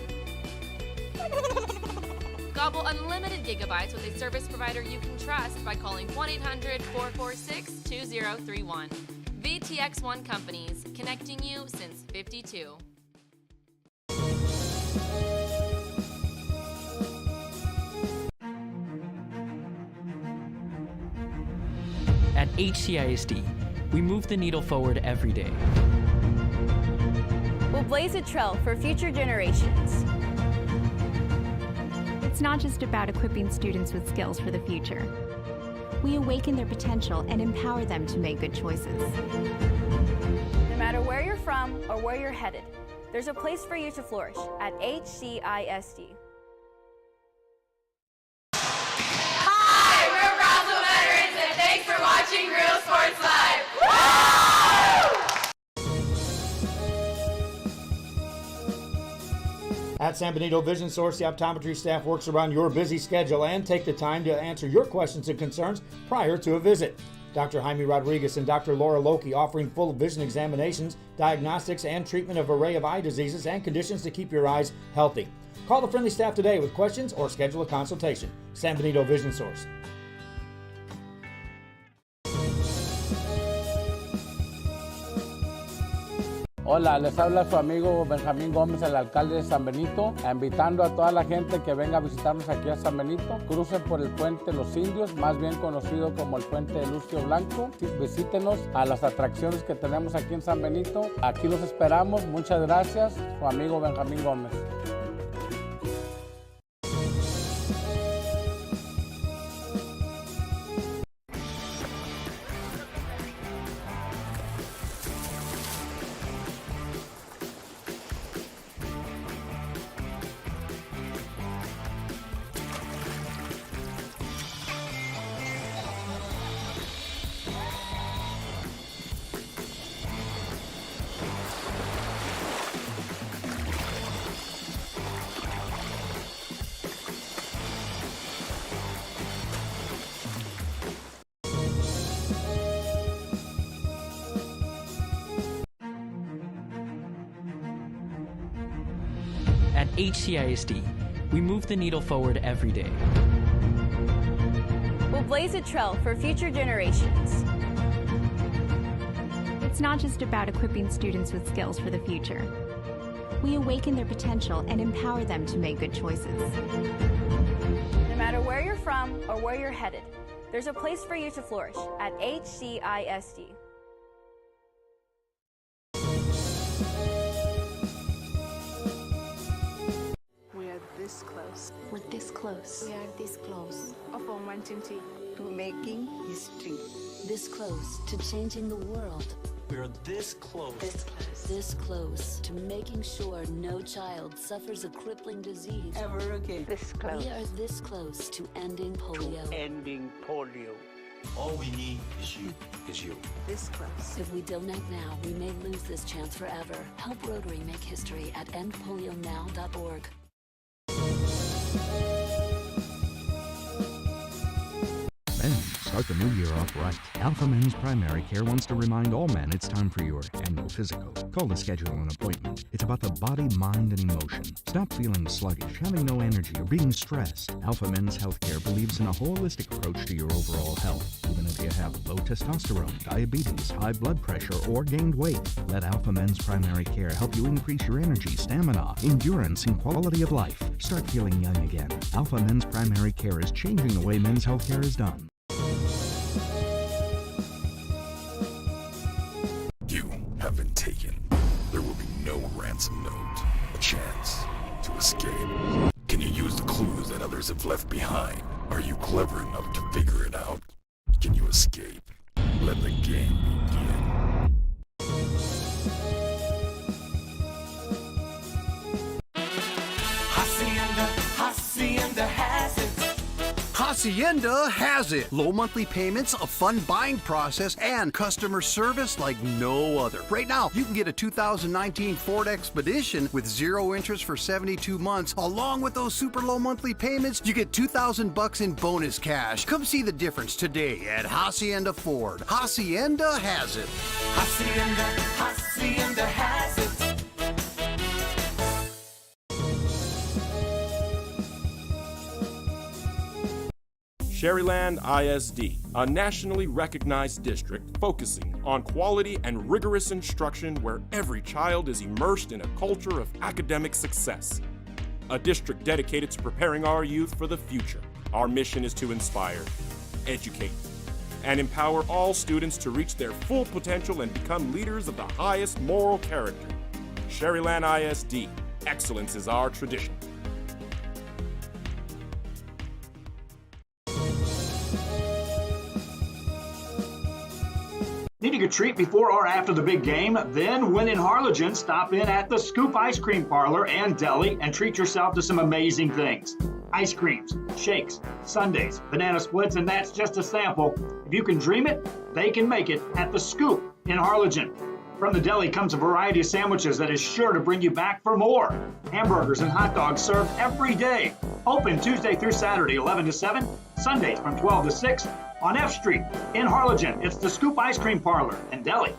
Gobble unlimited gigabytes with a service provider you can trust by calling 1-800-446-2031. VTX1 Companies, connecting you since '52. At HCISD, we move the needle forward every day. We'll blaze a trail for future generations. It's not just about equipping students with skills for the future. We awaken their potential and empower them to make good choices. No matter where you're from or where you're headed, there's a place for you to flourish at HCISD. Hi, we're Brownsville veterans, and thanks for watching Real Sports Live. At San Benito Vision Source, the optometry staff works around your busy schedule and take the time to answer your questions and concerns prior to a visit. Dr. Jaime Rodriguez and Dr. Laura Loki offering full vision examinations, diagnostics, and treatment of an array of eye diseases and conditions to keep your eyes healthy. Call the friendly staff today with questions or schedule a consultation. San Benito Vision Source. Hola, les habla su amigo Benjamín Gómez, el alcalde de San Benito, invitando a toda la gente que venga a visitarnos aquí a San Benito. Crucen por el puente Los Indios, más bien conocido como el puente de Lucio Blanco. Visítenos a las atracciones que tenemos aquí en San Benito. Aquí los esperamos. Muchas gracias, su amigo Benjamín Gómez. At HCISD, we move the needle forward every day. We'll blaze a trail for future generations. It's not just about equipping students with skills for the future. We awaken their potential and empower them to make good choices. No matter where you're from or where you're headed, there's a place for you to flourish at HCISD. We are this close. We're this close. We are this close. Of wanting to making history. This close to changing the world. We're this close. This close to making sure no child suffers a crippling disease ever again. This close. We are this close to ending polio. Ending polio. All we need is you. This close. If we don't act now, we may lose this chance forever. Help Rotary make history at endpolionow.org. Men, start the new year off right. Alpha Men's Primary Care wants to remind all men it's time for your annual physical. Call to schedule an appointment. It's about the body, mind, and emotion. Stop feeling sluggish, having no energy, or being stressed. Alpha Men's Healthcare believes in a holistic approach to your overall health. Even if you have low testosterone, diabetes, high blood pressure, or gained weight, let Alpha Men's Primary Care help you increase your energy, stamina, endurance, and quality of life. Start feeling young again. Alpha Men's Primary Care is changing the way men's healthcare is done. You have been taken. There will be no ransom note, a chance to escape. Can you use the clues that others have left behind? Are you clever enough to figure it out? Can you escape? Let the game begin. Hacienda has it. Hacienda has it. Low monthly payments, a fun buying process, and customer service like no other. Right now, you can get a 2019 Ford Expedition with 0 interest for 72 months. Along with those super low monthly payments, you get $2,000 in bonus cash. Come see the difference today at Hacienda Ford. Hacienda has it. Hacienda has it. Sherryland ISD, a nationally recognized district focusing on quality and rigorous instruction where every child is immersed in a culture of academic success. A district dedicated to preparing our youth for the future. Our mission is to inspire, educate, and empower all students to reach their full potential and become leaders of the highest moral character. Sherryland ISD, excellence is our tradition. Needing a treat before or after the big game? Then, when in Harlingen, stop in at the Scoop Ice Cream Parlor and Deli and treat yourself to some amazing things. Ice creams, shakes, sundaes, banana splits, and that's just a sample. If you can dream it, they can make it at the Scoop in Harlingen. From the deli comes a variety of sandwiches that is sure to bring you back for more. Hamburgers and hot dogs served every day. Open Tuesday through Saturday, 11 to 7, Sundays from 12 to 6. On F Street in Harlingen, it's the Scoop Ice Cream Parlor and Deli.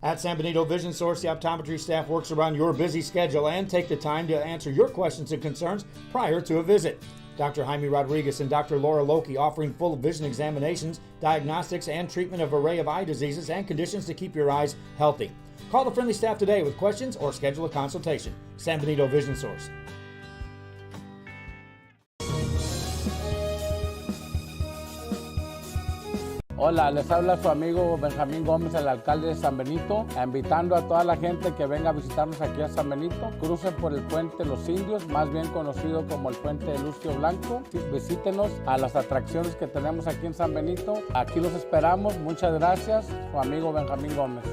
At San Benito Vision Source, the optometry staff works around your busy schedule and take the time to answer your questions and concerns prior to a visit. Dr. Jaime Rodriguez and Dr. Laura Loki offering full vision examinations, diagnostics, and treatment of an array of eye diseases and conditions to keep your eyes healthy. Call the friendly staff today with questions or schedule a consultation. San Benito Vision Source. Hola, les habla su amigo Benjamín Gómez, el alcalde de San Benito, invitando a toda la gente que venga a visitarnos aquí a San Benito. Crucen por el puente Los Indios, más bien conocido como el puente de Lucio Blanco. Visítenos a las atracciones que tenemos aquí en San Benito. Aquí los esperamos. Muchas gracias. Su amigo Benjamín Gómez.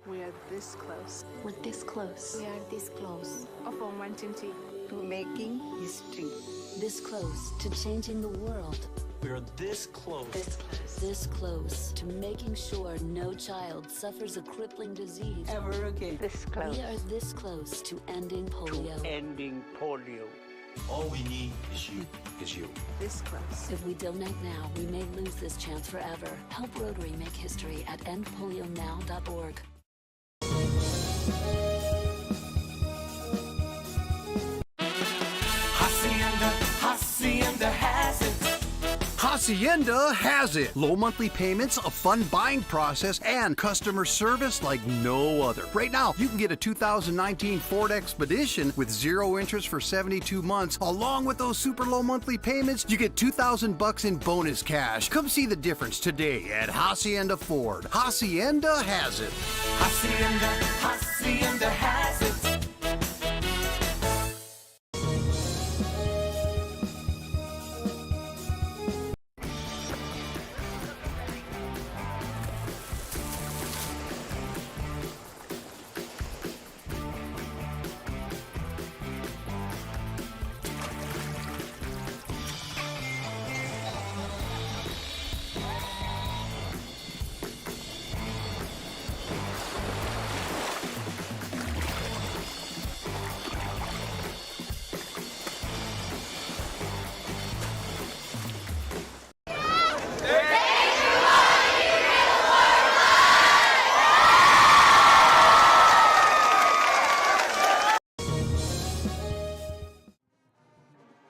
We are this close. We're this close. We are this close Of wanting to making history. This close to changing the world. We're this close. This close. This close to making sure no child suffers a crippling disease Ever again. This close. We are this close to ending polio. Ending polio. All we need is you. This close. If we don't act now, we may lose this chance forever. Help Rotary make history at endpolionow.org. Hacienda has it. Low monthly payments, a fun buying process, and customer service like no other. Right now, you can get a 2019 Ford Expedition with 0 interest for 72 months. Along with those super low monthly payments, you get $2,000 in bonus cash. Come see the difference today at Hacienda Ford. Hacienda has it. Hacienda has it.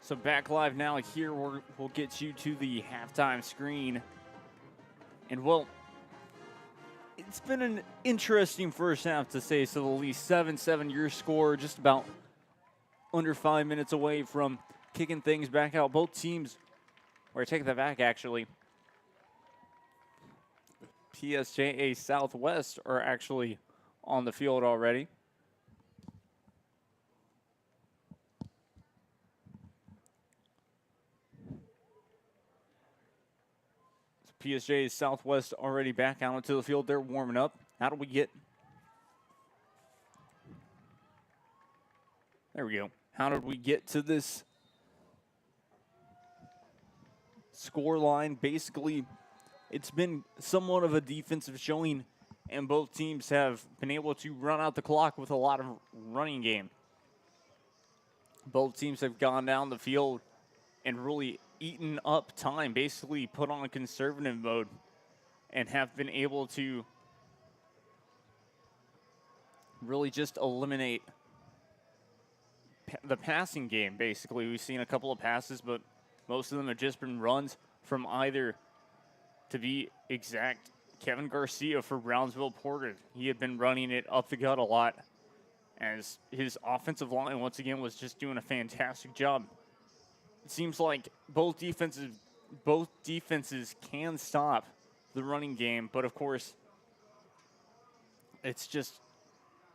So back live now here, we'll get you to the halftime screen. And well, it's been an interesting first half to say so the least. 7-7 your score, just about under 5 minutes away from kicking things back out. Both teams, or I take that back actually. PSJA Southwest are actually on the field already. PSJA Southwest already back out into the field. They're warming up. How do we get... There we go. How did we get to this score line? Basically, it's been somewhat of a defensive showing, and both teams have been able to run out the clock with a lot of running game. Both teams have gone down the field and really eaten up time, basically put on a conservative mode, and have been able to really just eliminate the passing game, basically. We've seen a couple of passes, but most of them have just been runs from either, to be exact, Kevin Garcia for Brownsville Poter. He had been running it up the gut a lot, as his offensive line, once again, was just doing a fantastic job. It seems like both defenses can stop the running game, but of course, it's just,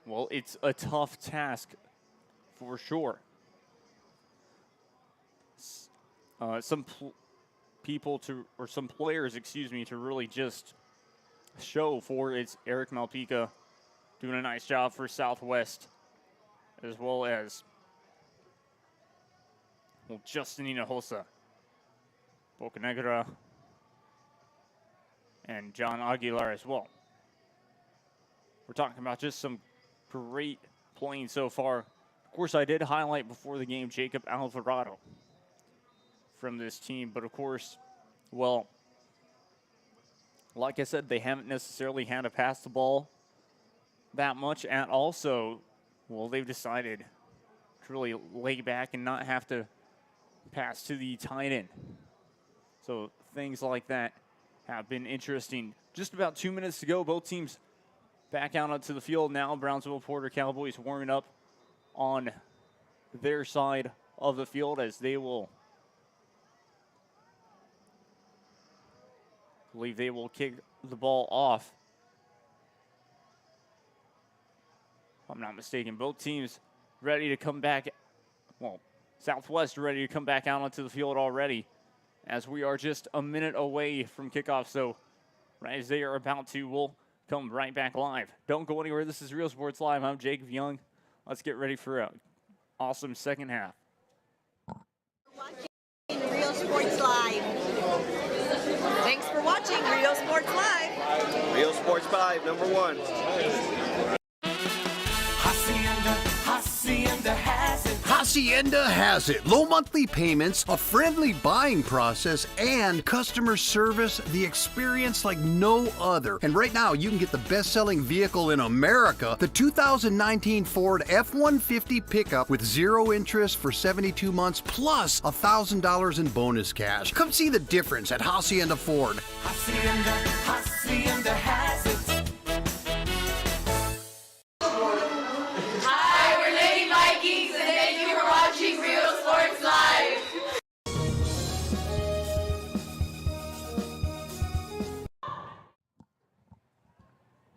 well, it's a tough task for sure. Some players, to really just show for it's Eric Malpica doing a nice job for Southwest, as well as Justin Hinojosa, Bocanegra, and John Aguilar as well. We're talking about just some great playing so far. Of course, I did highlight before the game Jacob Alvarado from this team, but of course, well, like I said, they haven't necessarily had to pass the ball that much at all. So, well, they've decided to really lay back and not have to pass to the tight end. So things like that have been interesting. Just about 2 minutes to go. Both teams back out onto the field now. Brownsville Poter Cowboys warming up on their side of the field as they will, I believe they will kick the ball off. If I'm not mistaken, both teams ready to come back. Well, Southwest ready to come back out onto the field already, as we are just a minute away from kickoff. So right as they are about to, we'll come right back live. Don't go anywhere. This is Real Sports Live. I'm Jacob Young. Let's get ready for an awesome second half. Real Sports Live. Thanks for watching Real Sports Live. Real Sports Live, number one. Hacienda has it. Low monthly payments, a friendly buying process, and customer service, the experience like no other. And right now, you can get the best-selling vehicle in America, the 2019 Ford F-150 pickup with 0 interest for 72 months plus $1,000 in bonus cash. Come see the difference at Hacienda Ford. Hacienda has it. Real Sports Live.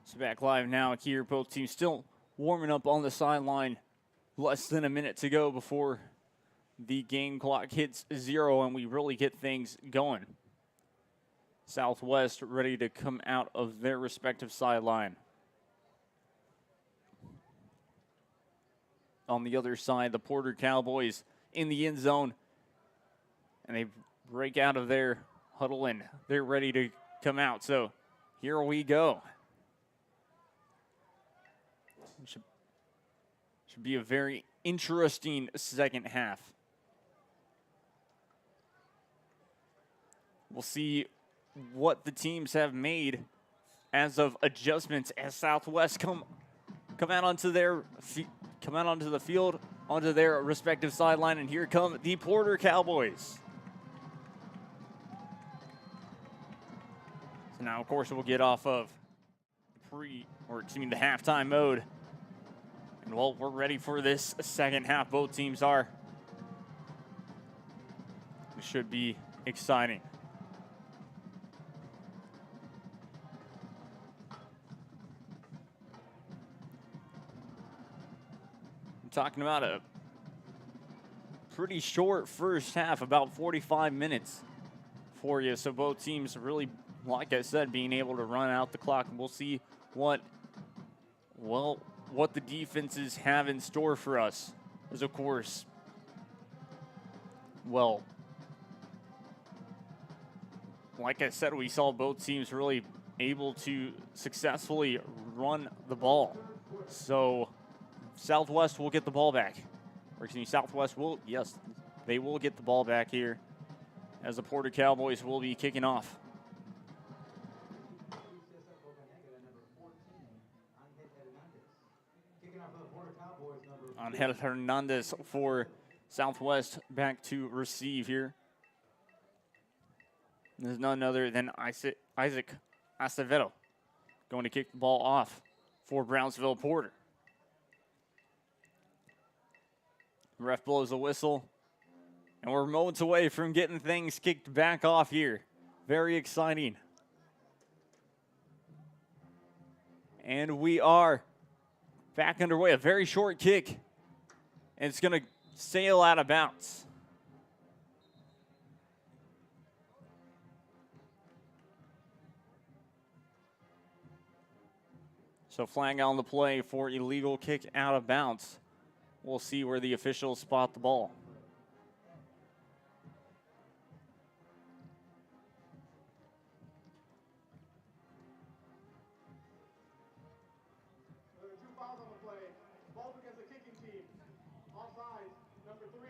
So back live now here. Both teams still warming up on the sideline. Less than a minute to go before the game clock hits 0 and we really get things going. Southwest ready to come out of their respective sideline. On the other side, the Poter Cowboys in the end zone. And they break out of their huddle and they're ready to come out. So here we go. Should be a very interesting second half. We'll see what the teams have made as of adjustments as Southwest come out onto their come out onto the field, onto their respective sideline, and here come the Poter Cowboys. So now, of course, we'll get off of the halftime mode. And, well, we're ready for this second half. Both teams are. It should be exciting. Talking about a pretty short first half, about 45 minutes for you. So both teams really, like I said, being able to run out the clock. And we'll see what the defenses have in store for us. As of course, well, like I said, we saw both teams really able to successfully run the ball. So Southwest will get the ball back. Or excuse me, Southwest will, yes, they will get the ball back here as the Poter Cowboys will be kicking off. Angel Hernandez for Southwest back to receive here. There's none other than Isaac Acevedo going to kick the ball off for Brownsville Poter. Ref blows a whistle, and we're moments away from getting things kicked back off here. Very exciting. And we are back underway. A very short kick, and it's going to sail out of bounds. So flag on the play for illegal kick out of bounds. We'll see where the officials spot the ball. There are 2 fouls on the play, both against the kicking team. Offside, number 3.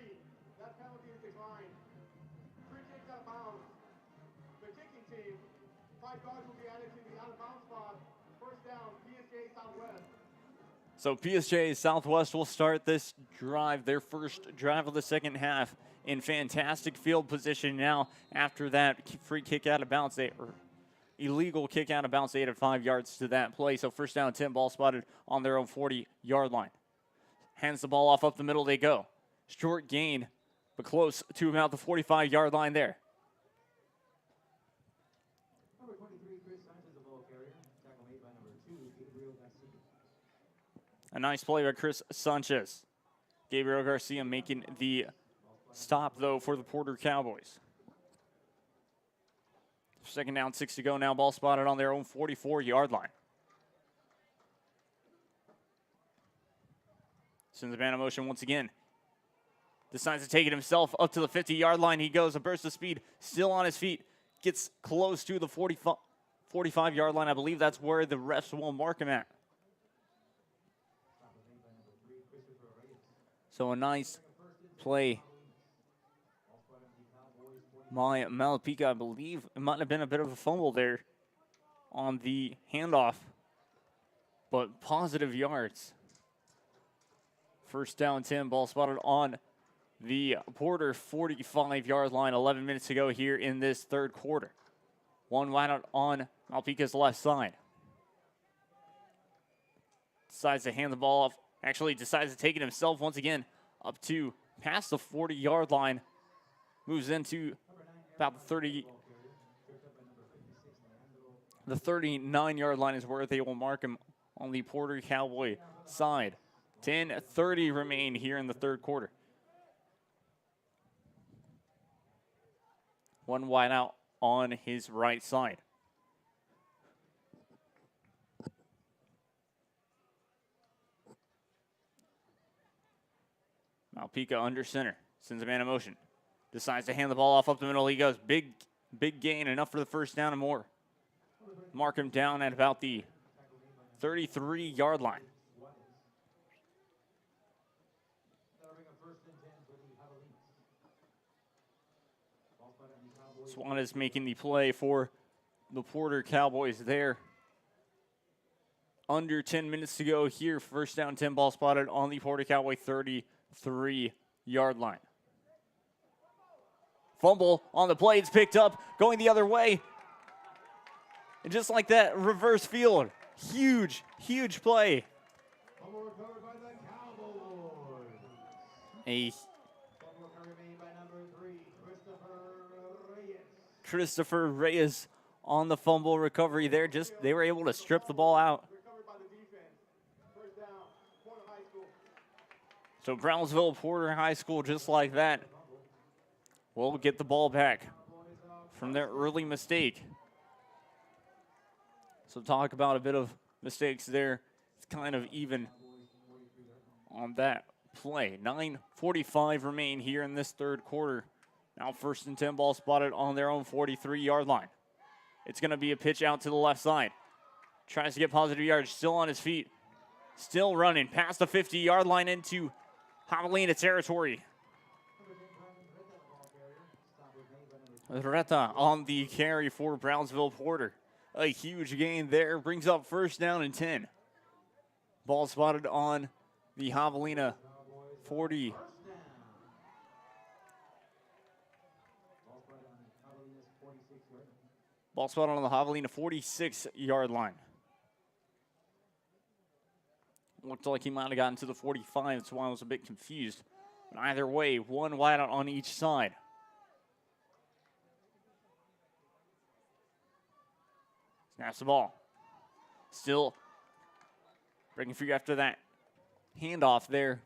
That penalty is declined. 3 kicks out of bounds. The kicking team, 5 yards will be added to the out of bounds spot. First down, PSJA Southwest. So PSJA Southwest will start this drive, their first drive of the second half, in fantastic field position now. After that free kick out of bounds, illegal kick out of bounds, they added 5 yards to that play. So first down 10, ball spotted on their own 40-yard line. Hands the ball off up the middle they go. Short gain, but close to about the 45-yard line there. A nice play by Chris Sanchez. Gabriel Garcia making the stop, though, for the Poter Cowboys. Second down, 6 to go now. Ball spotted on their own 44-yard line. Sends the man in motion once again. Decides to take it himself up to the 50-yard line. He goes, a burst of speed, still on his feet. Gets close to the 45-yard line. I believe that's where the refs will mark him at. So a nice play by Malapika. I believe it might have been a bit of a fumble there on the handoff, but positive yards. First down 10, ball spotted on the Poter 45-yard line. 11 minutes to go here in this third quarter. One wide out on Malapika's left side. Decides to hand the ball off. Actually decides to take it himself once again up to past the 40-yard line. Moves into about the 39-yard line is where they will mark him on the Poter Cowboy side. 10:30 remain here in the third quarter. One wide out on his right side. Malapika under center. Sends a man in motion. Decides to hand the ball off up the middle. He goes. Big gain. Enough for the first down and more. Mark him down at about the 33-yard line. Swan is making the play for the Poter Cowboys there. Under 10 minutes to go here. First down 10, ball spotted on the Poter Cowboy 33-yard line. Fumble on the play. It's picked up, going the other way. And just like that, reverse field. Huge play. Christopher Reyes on the fumble recovery there. They were able to strip the ball out. So Brownsville Poter High School, just like that, will get the ball back from their early mistake. So talk about a bit of mistakes there. It's kind of even on that play. 9:45 remain here in this third quarter. Now first and 10, ball spotted on their own 43-yard line. It's going to be a pitch out to the left side. Tries to get positive yards, still on his feet. Still running past the 50-yard line into Javelina territory. Reta on the carry for Brownsville Poter. A huge gain there, brings up first down and 10. Ball spotted on the Javelina 40. Ball spotted on the Javelina 46-yard line. Looked like he might have gotten to the 45. That's why I was a bit confused. But either way, one wide out on each side. Snaps the ball. Still breaking free after that handoff there.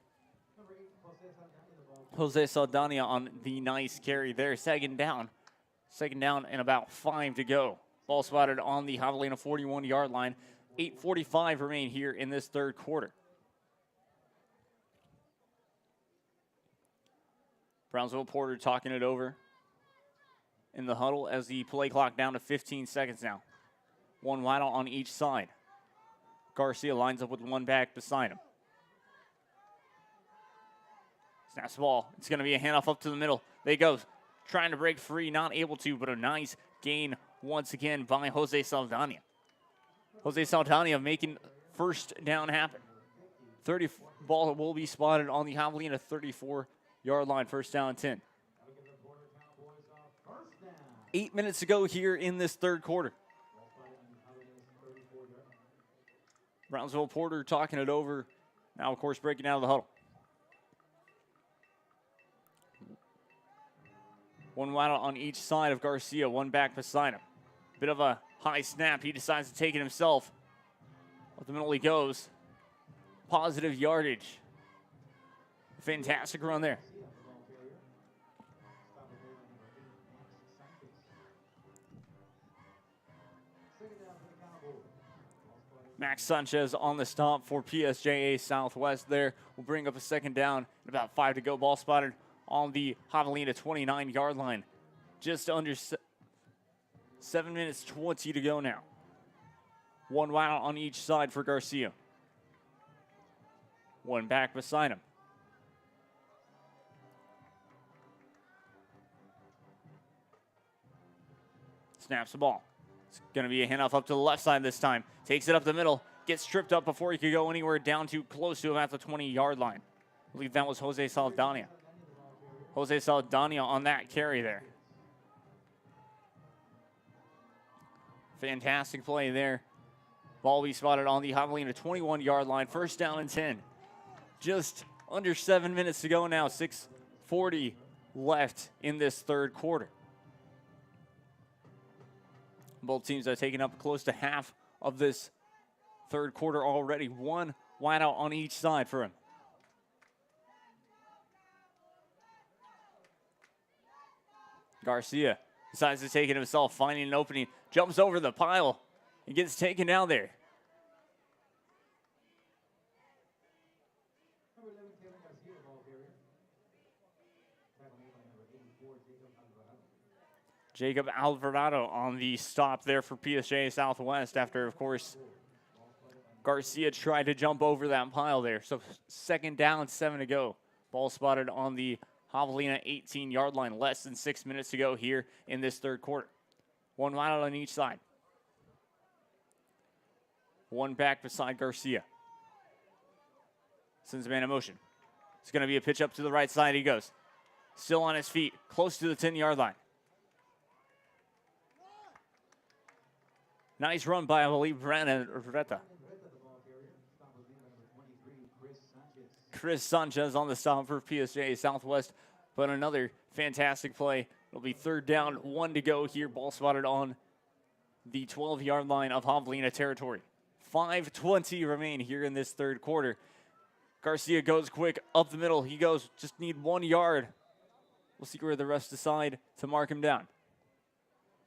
Jose Saldana on the nice carry there. Second down and about 5 to go. Ball spotted on the Javelina 41-yard line. 8:45 remain here in this third quarter. Brownsville Poter talking it over in the huddle as the play clock down to 15 seconds now. One wide out on each side. Garcia lines up with one back beside him. Snaps the ball. It's going to be a handoff up to the middle. They go. Trying to break free, not able to, but a nice gain once again by Jose Saldana. Jose Saldana making first down happen. Ball will be spotted on the Javelina 34-yard line, first down and 10. 8 minutes to go here in this third quarter. Brownsville Poter talking it over. Now, of course, breaking out of the huddle. One wide out on each side of Garcia, one back beside him. Bit of a high snap. He decides to take it himself. Ultimately goes. Positive yardage. Fantastic run there. Max Sanchez on the stop for PSJA Southwest there. Will bring up a second down. About 5 to go. Ball spotted on the Javelina 29-yard line. Just under 7 minutes 20 to go now. One wide out on each side for Garcia. One back beside him. Snaps the ball. It's going to be a handoff up to the left side this time. Takes it up the middle. Gets tripped up before he could go anywhere, down to close to him at the 20-yard line. I believe that was Jose Saldana. Jose Saldana on that carry there. Fantastic play there. Ball will be spotted on the Javelina 21-yard line. First down and 10. Just under 7 minutes to go now. 6:40 left in this third quarter. Both teams are taking up close to half of this third quarter already. One wide out on each side for him. Garcia decides to take it himself, finding an opening, jumps over the pile, and gets taken down there. Jacob Alvarado on the stop there for PSJA Southwest after, of course, Garcia tried to jump over that pile there. So second down, 7 to go. Ball spotted on the Javelina 18-yard line. Less than 6 minutes to go here in this third quarter. One wide out on each side. One back beside Garcia. Sends a man in motion. It's going to be a pitch up to the right side. He goes. Still on his feet, close to the 10-yard line. Nice run by, I believe, Brandon Reta. Chris Sanchez on the stop for PSJA Southwest, but another fantastic play. It'll be third down, 1 to go here. Ball spotted on the 12-yard line of Javelina territory. 5:20 remain here in this third quarter. Garcia goes quick up the middle. He goes, just need 1 yard. We'll see where the refs decide to mark him down.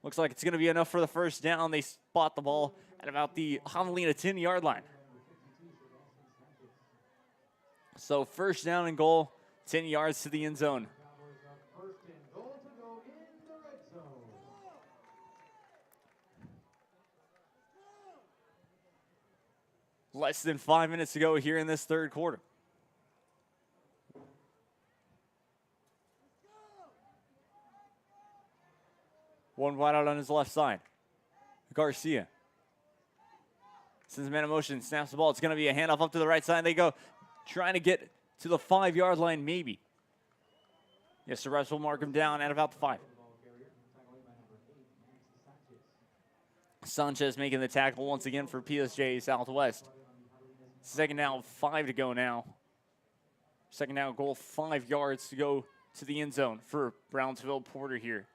Looks like it's going to be enough for the first down. They spot the ball at about the Javelina 10-yard line. So first down and goal, 10 yards to the end zone. Less than 5 minutes to go here in this third quarter. One wide out on his left side. Garcia sends a man in motion, snaps the ball. It's going to be a handoff up to the right side. They go trying to get to the 5-yard line, maybe. Yes, the refs will mark him down at about the 5. Sanchez making the tackle once again for PSJA Southwest. Second down, 5 to go now. Second down goal, 5 yards to go to the end zone for Brownsville Poter here.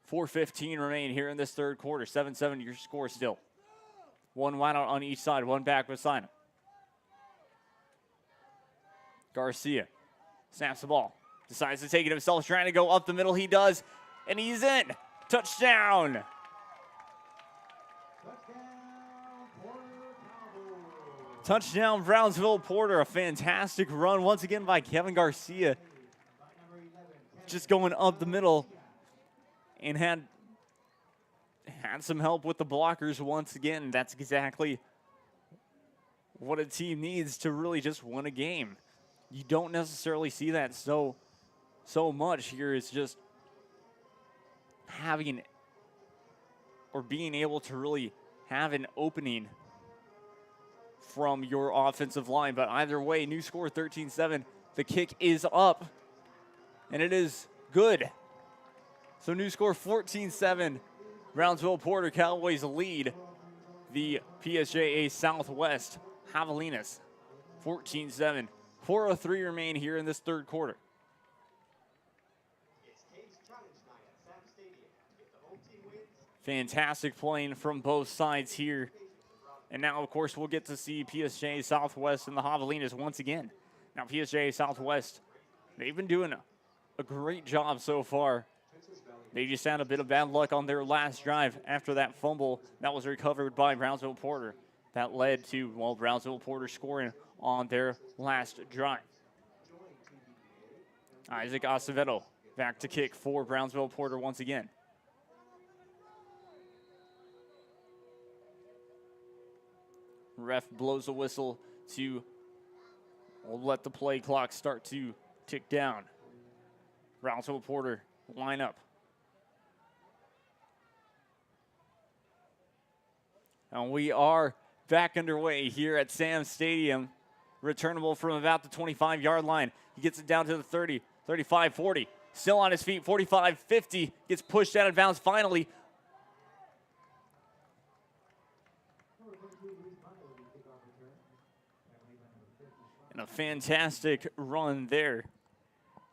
4:15 remain here in this third quarter. 7-7 your score still. One wide out on each side, one back beside him. Garcia snaps the ball. Decides to take it himself, trying to go up the middle. He does, and he's in. Touchdown. Touchdown, Brownsville Poter. A fantastic run once again by Kevin Garcia. Just going up the middle. And had some help with the blockers once again. That's exactly what a team needs to really just win a game. You don't necessarily see that so much here. It's just having or being able to really have an opening from your offensive line. But either way, new score 13-7. The kick is up, and it is good. So new score 14-7. Brownsville Poter Cowboys lead the PSJA Southwest Javelinas 14-7. 4:03 remain here in this third quarter. Fantastic playing from both sides here. And now, of course, we'll get to see PSJA Southwest and the Javelinas once again. Now, PSJA Southwest, they've been doing a great job so far. They just had a bit of bad luck on their last drive after that fumble that was recovered by Brownsville Poter. That led to, well, Brownsville Poter scoring on their last drive. Isaac Acevedo back to kick for Brownsville Poter once again. Ref blows a whistle to let the play clock start to tick down. Brownsville Poter line up. And we are back underway here at Sam Stadium. Returnable from about the 25-yard line. He gets it down to the 30, 35, 40. Still on his feet, 45, 50. Gets pushed out of bounds finally. And a fantastic run there.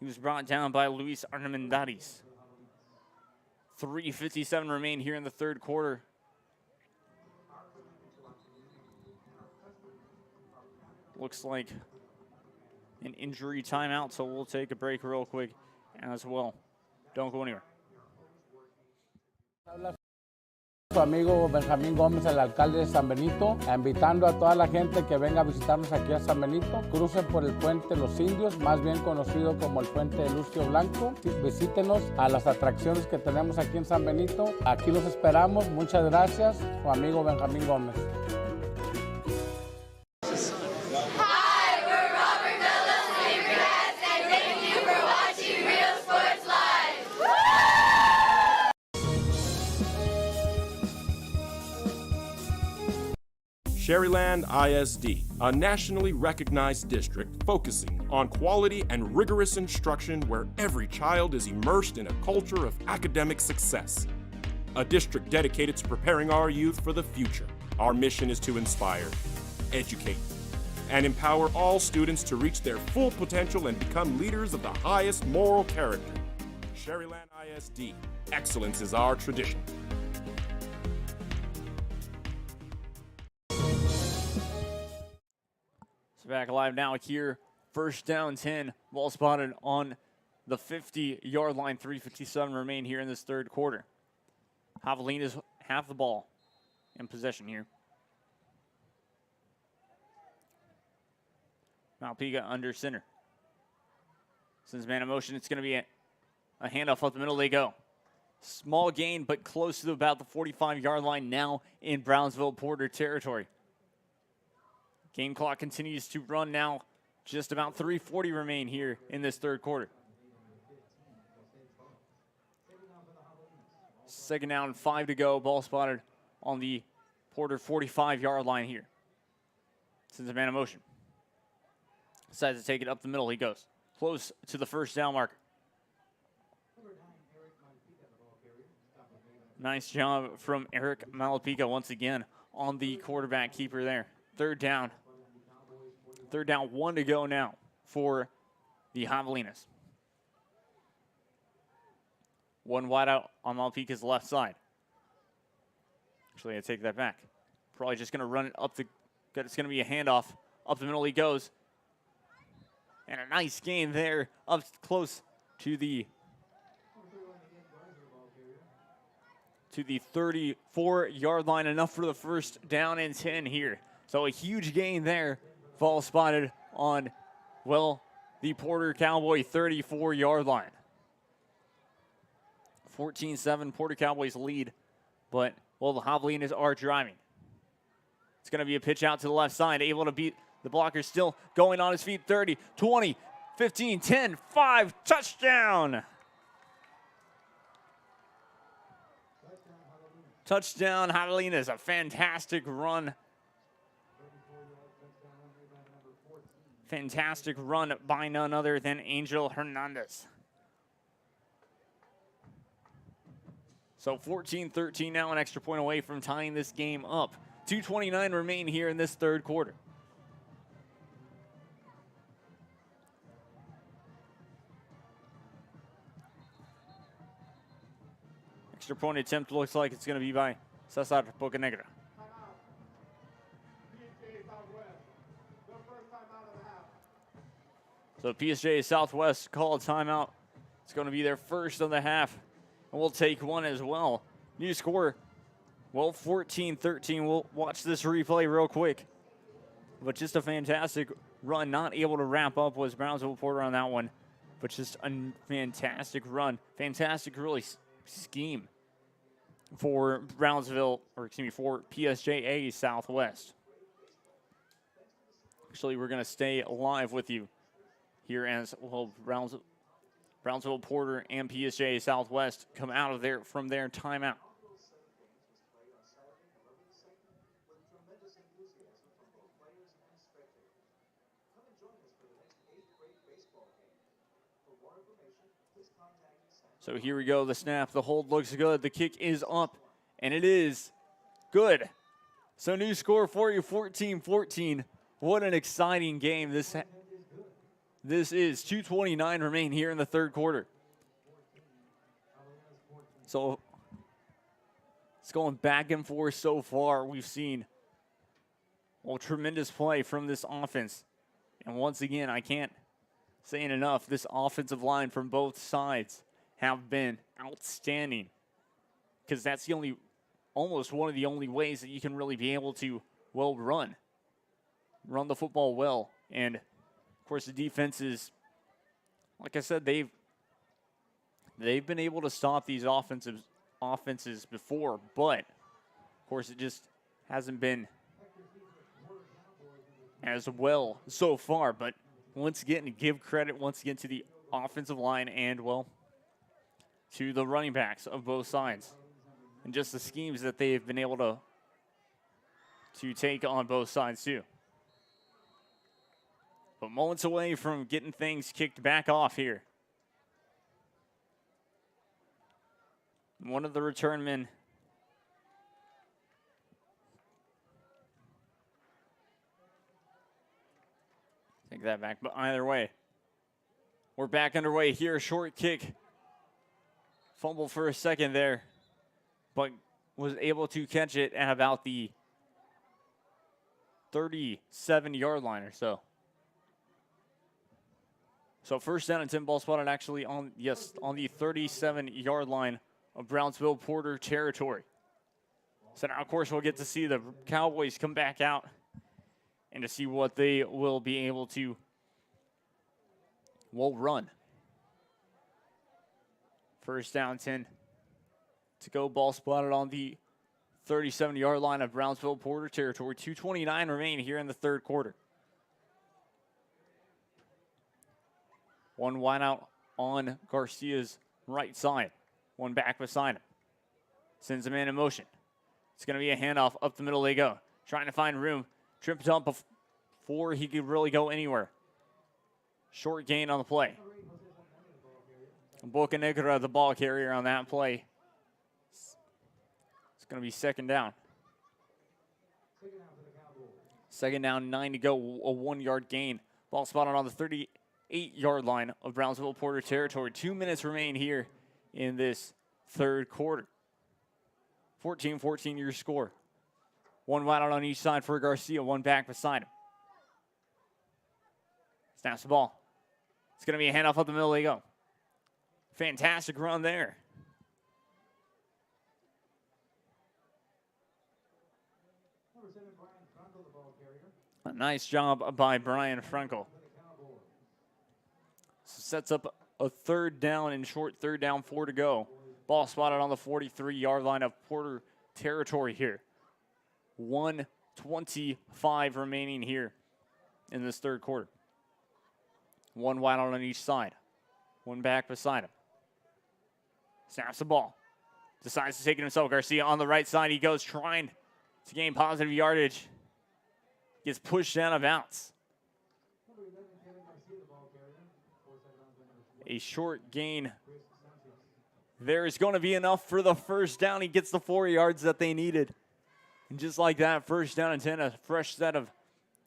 He was brought down by Luis Armendariz. 3:57 remain here in the third quarter. Looks like an injury timeout, so we'll take a break real quick as well. Don't go anywhere. Su amigo Benjamín Gómez, el alcalde de San Benito, invitando a toda la gente que venga a visitarnos aquí a San Benito. Crucen por el puente Los Indios, más bien conocido como el puente de Lucio Blanco. Visítenos a las atracciones que tenemos aquí en San Benito. Aquí los esperamos. Muchas gracias. Su amigo Benjamín Gómez. Sherryland ISD, a nationally recognized district focusing on quality and rigorous instruction where every child is immersed in a culture of academic success. A district dedicated to preparing our youth for the future. Our mission is to inspire, educate, and empower all students to reach their full potential and become leaders of the highest moral character. Sherryland ISD, excellence is our tradition. Back alive now here. First down 10. Ball spotted on the 50-yard line. 3:57 remain here in this third quarter. Javelinas have the ball in possession here. Malpica under center. Since man in motion, it's going to be a handoff up the middle. They go. Small gain, but close to about the 45-yard line now in Brownsville Poter territory. Game clock continues to run now. Just about 3:40 remain here in this third quarter. Second down, 5 to go. Ball spotted on the Poter 45-yard line here. Since a man in motion. Decides to take it up the middle. He goes close to the first down marker. Nice job from Eric Malapica once again on the quarterback keeper there. Third down. Third down, 1 to go now for the Javelinas. One wide out on Malpica's left side. Actually, I take that back. Probably just going to run it up the, it's going to be a handoff. Up the middle he goes. And a nice gain there up close to the 34-yard line. Enough for the first down and 10 here. So a huge gain there. Ball spotted on, well, the Poter Cowboy 34-yard line. 14-7, Poter Cowboys lead, but, well, the Javelinas are driving. It's going to be a pitch out to the left side, able to beat the blocker, still going on his feet. 30, 20, 15, 10, 5, touchdown! Touchdown, Javelinas, a fantastic run Fantastic run by none other than Angel Hernandez. So 14-13 now, an extra point away from tying this game up. 2:29 remain here in this third quarter. Extra point attempt looks like it's going to be by Cesar Bocanegra. PSJA Southwest. The first timeout of the half. So PSJA Southwest call a timeout. It's going to be their first of the half. And we'll take one as well. New score, well, 14-13. We'll watch this replay real quick. But just a fantastic run. Not able to wrap up was Brownsville Poter on that one. But just a fantastic run. Fantastic, really, scheme for Brownsville, or excuse me, for PSJA Southwest. Actually, we're going to stay live with you here as well. Brownsville Poter and PSJA Southwest come out of there from their timeout. So here we go, the snap, the hold looks good, the kick is up, and it is good. So new score for you, 14-14. What an exciting game this is. 2:29 remain here in the third quarter. So it's going back and forth so far. We've seen tremendous play from this offense. And once again, I can't say it enough, this offensive line from both sides have been outstanding, because that's almost one of the only ways that you can really be able to, run the football well. And of course, the defense is, like I said, they've been able to stop these offenses before, but of course, it just hasn't been as well so far. But once again, give credit once again to the offensive line and, to the running backs of both sides, and just the schemes that they've been able to take on both sides too. But moments away from getting things kicked back off here. One of the return men take that back, but either way, we're back underway here. Short kick. Fumble for a second there, but was able to catch it at about the 37-yard line or so. So first down and 10, ball spotted actually on the 37-yard line of Brownsville Poter territory. So now, of course, we'll get to see the Cowboys come back out and to see what they will be able to run. First down, 10 to go. Ball spotted on the 37-yard line of Brownsville Poter territory. 2:29 remain here in the third quarter. One wide out on Garcia's right side. One back beside him. Sends a man in motion. It's going to be a handoff. Up the middle they go. Trying to find room. Tripped up before he could really go anywhere. Short gain on the play. Bocanegra, the ball carrier on that play. It's going to be second down. Second down, 9 to go, a 1-yard gain. Ball spotted on the 38-yard line of Brownsville Poter territory. 2 minutes remain here in this third quarter. 14-14 your score. One wide out on each side for Garcia, one back beside him. Snaps the ball. It's going to be a handoff up the middle. They go. Fantastic run there. A nice job by Brian Frankel. Sets up a third down and short, third down, 4 to go. Ball spotted on the 43-yard line of Poter territory here. 1:25 remaining here in this third quarter. One wide out on each side. One back beside him. Snaps the ball. Decides to take it himself. Garcia on the right side. He goes trying to gain positive yardage. Gets pushed out of bounds. A short gain. There is going to be enough for the first down. He gets the 4 yards that they needed. And just like that, first down and 10, a fresh set of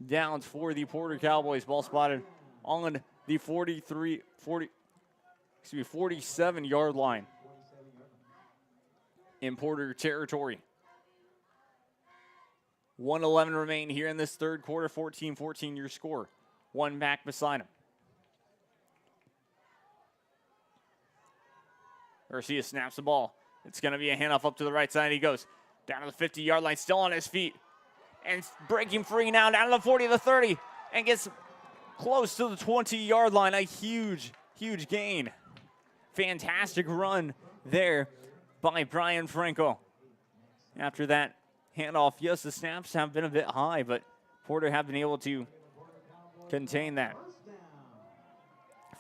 downs for the Poter Cowboys. Ball spotted on the 47-yard line in Poter territory. 1:11 remain here in this third quarter. 14-14 your score. One back beside him. Garcia snaps the ball. It's going to be a handoff up to the right side. He goes down to the 50-yard line, still on his feet. And breaking free now, down to the 40, the 30, and gets close to the 20-yard line. A huge, huge gain. Fantastic run there by Brian Franco. After that handoff, yes, the snaps have been a bit high, but Poter have been able to contain that.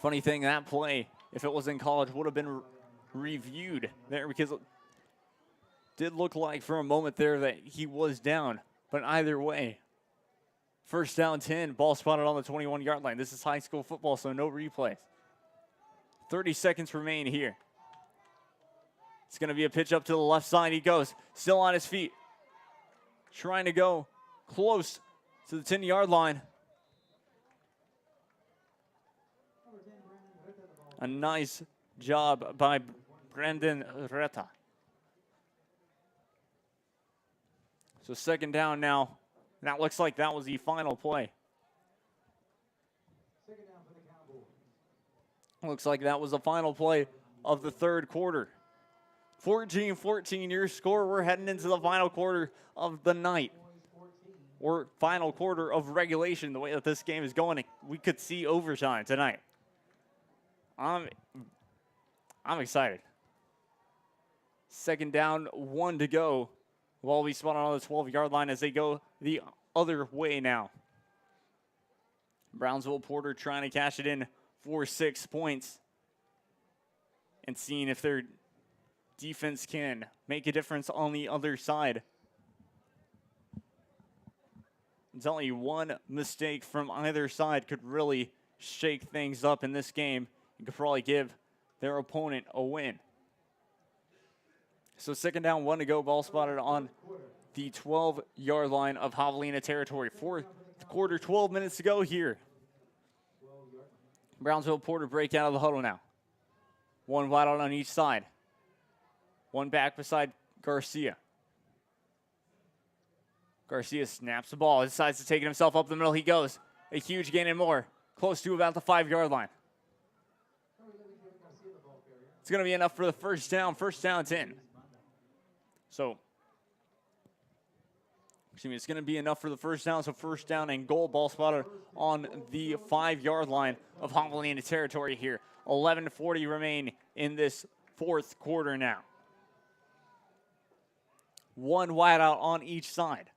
Funny thing, that play, if it was in college, would have been reviewed there because it did look like for a moment there that he was down. But either way, first down 10, ball spotted on the 21-yard line. This is high school football, so no replays. 30 seconds remain here. It's going to be a pitch up to the left side. He goes, still on his feet. Trying to go close to the 10-yard line. A nice job by Brandon Reta. So second down now. And that looks like that was the final play. Looks like that was the final play of the third quarter. 14-14 your score. We're heading into the final quarter of the night. Or final quarter of regulation. The way that this game is going, we could see overtime tonight. I'm excited. Second down, 1 to go. While we spot on the 12-yard line as they go the other way now. Brownsville Poter trying to cash it in for 6 points. And seeing if their defense can make a difference on the other side. I'm telling you, one mistake from either side could really shake things up in this game. You could probably give their opponent a win. So second down, 1 to go. Ball spotted on the 12-yard line of Javelina territory. Fourth quarter, 12 minutes to go here. Brownsville Poter break out of the huddle now. One wide out on each side. One back beside Garcia. Garcia snaps the ball. Decides to take it himself up the middle. He goes. A huge gain and more. Close to about the 5-yard line. It's going to be enough for the first down. First down 10. So, it's going to be enough for the first down. So first down and goal. Ball spotted on the 5-yard line of Javelina territory here. 11:40 remain in this fourth quarter now. One wide out on each side.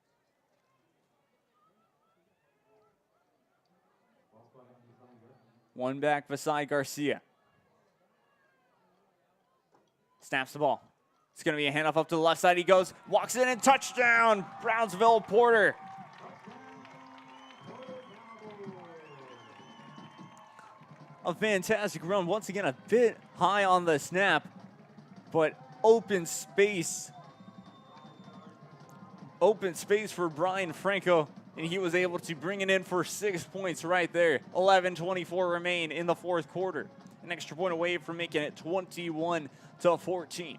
One back beside Garcia. Snaps the ball. It's going to be a handoff up to the left side. He goes, walks in, and touchdown, Brownsville Poter. A fantastic run. Once again, a bit high on the snap, but open space. Open space for Brian Franco, and he was able to bring it in for 6 points right there. 11:24 remain in the fourth quarter. An extra point away from making it 21-14.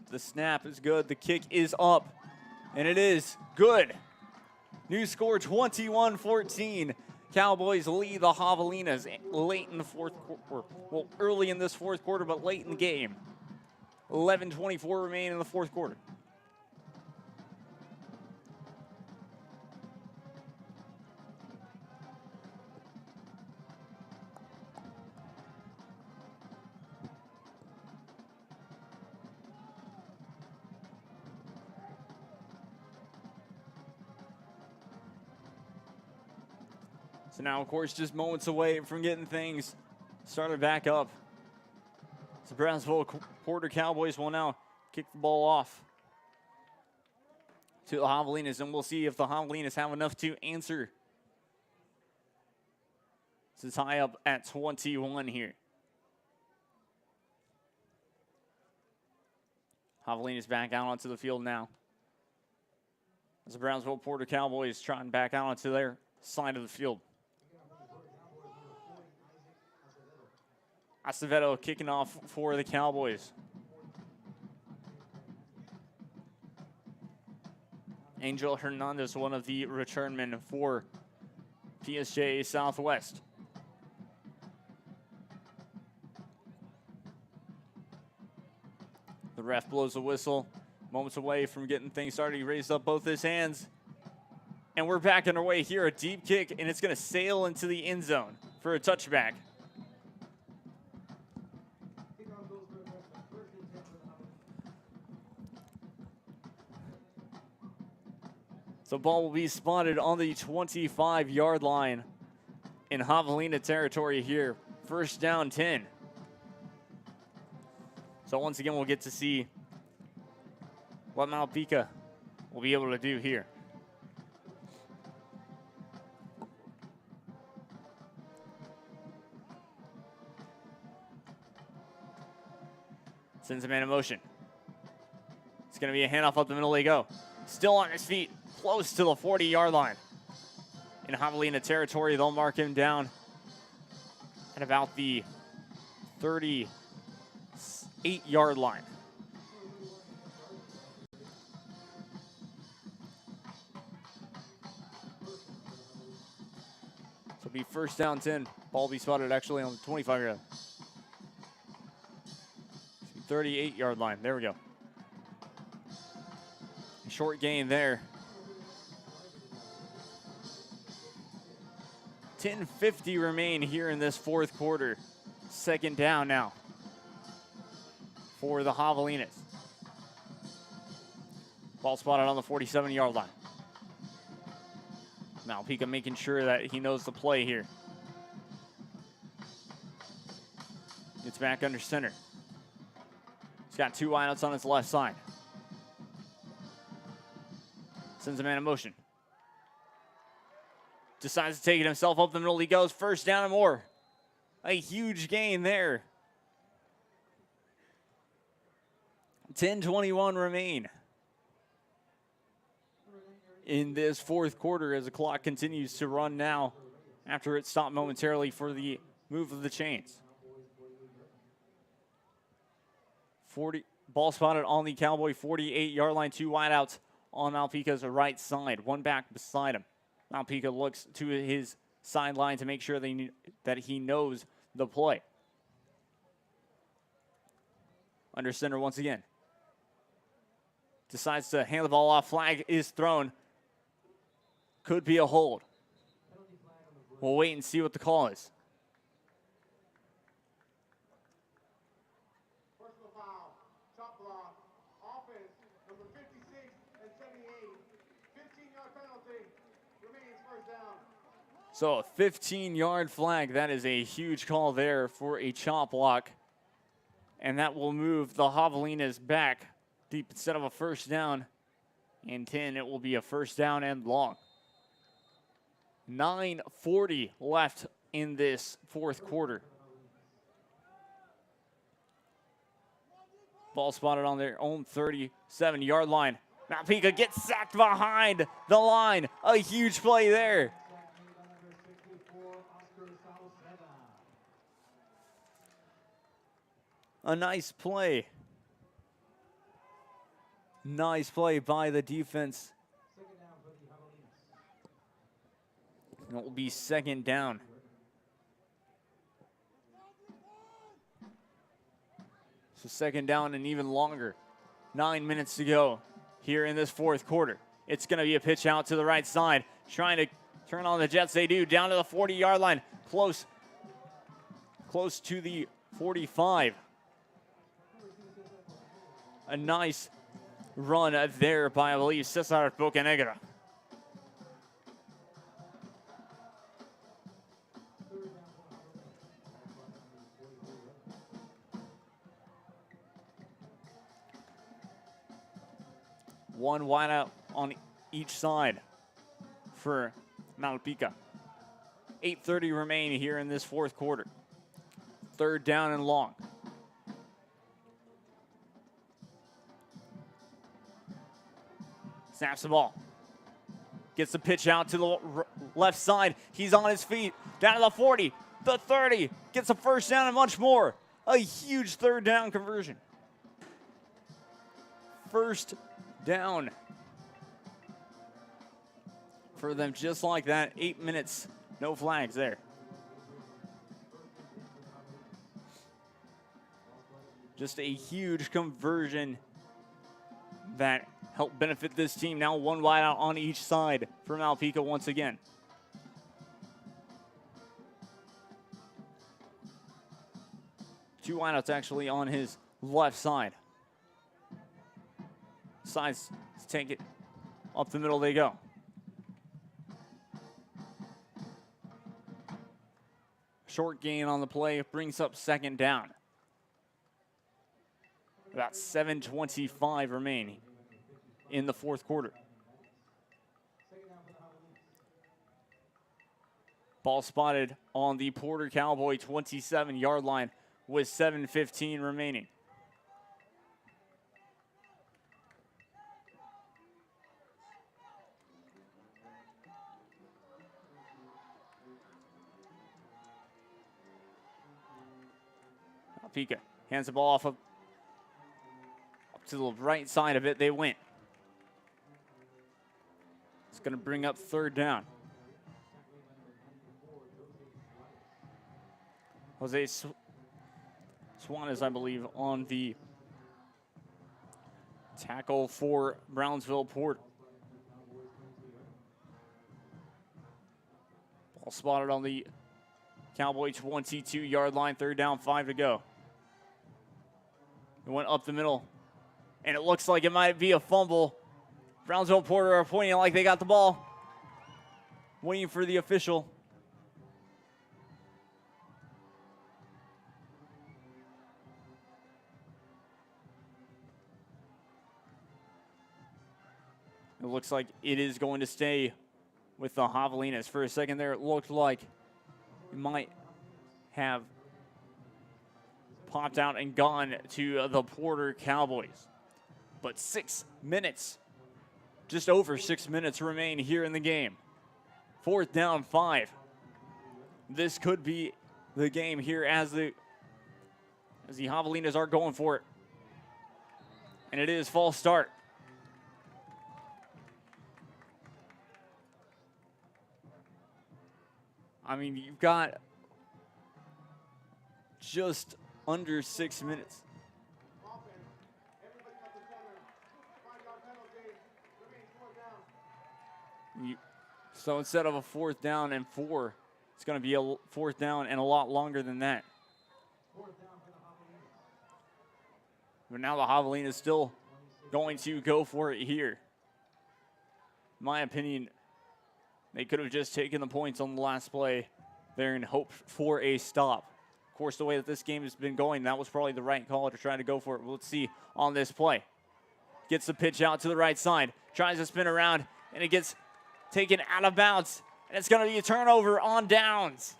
The snap is good. The kick is up, and it is good. New score 21-14. Cowboys lead the Javelinas late in the fourth quarter. Well, early in this fourth quarter, but late in the game. 11:24 remain in the fourth quarter. So now, of course, just moments away from getting things started back up. The Brownsville Poter Cowboys will now kick the ball off to the Javelinas, and we'll see if the Javelinas have enough to answer to tie up at 21 here. Javelinas back out onto the field now. As the Brownsville Poter Cowboys trotting back out onto their side of the field. Acevedo kicking off for the Cowboys. Angel Hernandez, one of the returnmen for PSJA Southwest. The ref blows a whistle. Moments away from getting things started. He raised up both his hands. And we're back underway here. A deep kick, and it's going to sail into the end zone for a touchback. So ball will be spotted on the 25-yard line in Javelina territory here. First down 10. So once again, we'll get to see what Malpica will be able to do here. Sends a man in motion. It's going to be a handoff up the middle they go. Still on his feet, close to the 40-yard line. In Javelina territory, they'll mark him down at about the 38-yard line. So it'll be first down 10. Ball will be spotted actually on the 25-yard line. 38-yard line. There we go. Short gain there. 10:50 remain here in this fourth quarter. Second down now for the Javelinas. Ball spotted on the 47-yard line. Malpica making sure that he knows the play here. It's back under center. He's got two wideouts on his left side. Sends a man in motion. Decides to take it himself up the middle. He goes first down and more. A huge gain there. 10:21 remain in this fourth quarter as the clock continues to run now after it stopped momentarily for the move of the chains. Ball spotted on the Cowboy 48-yard line. Two wideouts on Malpica's right side. One back beside him. Malpica looks to his sideline to make sure that he knows the play. Under center once again. Decides to hand the ball off. Flag is thrown. Could be a hold. We'll wait and see what the call is. So a 15-yard flag. That is a huge call there for a chop block. And that will move the Javelinas back deep instead of a first down and 10. It will be a first down and long. 9:40 left in this fourth quarter. Ball spotted on their own 37-yard line. Malpica gets sacked behind the line. A huge play there. A nice play. Nice play by the defense. And it will be second down. So second down and even longer. 9 minutes to go here in this fourth quarter. It's going to be a pitch out to the right side. Trying to turn on the Jets. They do. Down to the 40-yard line. Close to the 45. A nice run there by, I believe, Cesar Bocanegra. One wideout on each side for Malpica. 8:30 remain here in this fourth quarter. Third down and long. Snaps the ball. Gets the pitch out to the left side. He's on his feet. Down to the 40, the 30. Gets a first down and much more. A huge third down conversion. First down for them just like that. 8 minutes, no flags there. Just a huge conversion that helped benefit this team. Now one wide out on each side for Malpeca once again. Two wideouts actually on his left side. Sides to take it up the middle they go. Short gain on the play brings up second down. About 7:25 remaining in the fourth quarter. Ball spotted on the Poter Cowboy 27-yard line with 7:15 remaining. Malpeca hands the ball off up to the right side of it. They went. It's going to bring up third down. Jose Swan is, I believe, on the tackle for Brownsville Poter. Ball spotted on the Cowboy 22-yard line. Third down, 5 to go. It went up the middle, and it looks like it might be a fumble. Brownsville Poter are pointing like they got the ball. Waiting for the official. It looks like it is going to stay with the Javelinas. For a second there, it looked like it might have popped out and gone to the Poter Cowboys. But 6 minutes, just over 6 minutes remain here in the game. Fourth down, 5. This could be the game here as the Javelinas are going for it. And it is false start. I mean, you've got just under 6 minutes. So instead of a fourth down and 4, it's going to be a fourth down and a lot longer than that. But now the Javelinas is still going to go for it here. In my opinion, they could have just taken the points on the last play there and hoped for a stop. Of course, the way that this game has been going, that was probably the right call to try to go for it. Let's see on this play. Gets the pitch out to the right side, tries to spin around, and it gets taken out of bounds. And it's going to be a turnover on downs.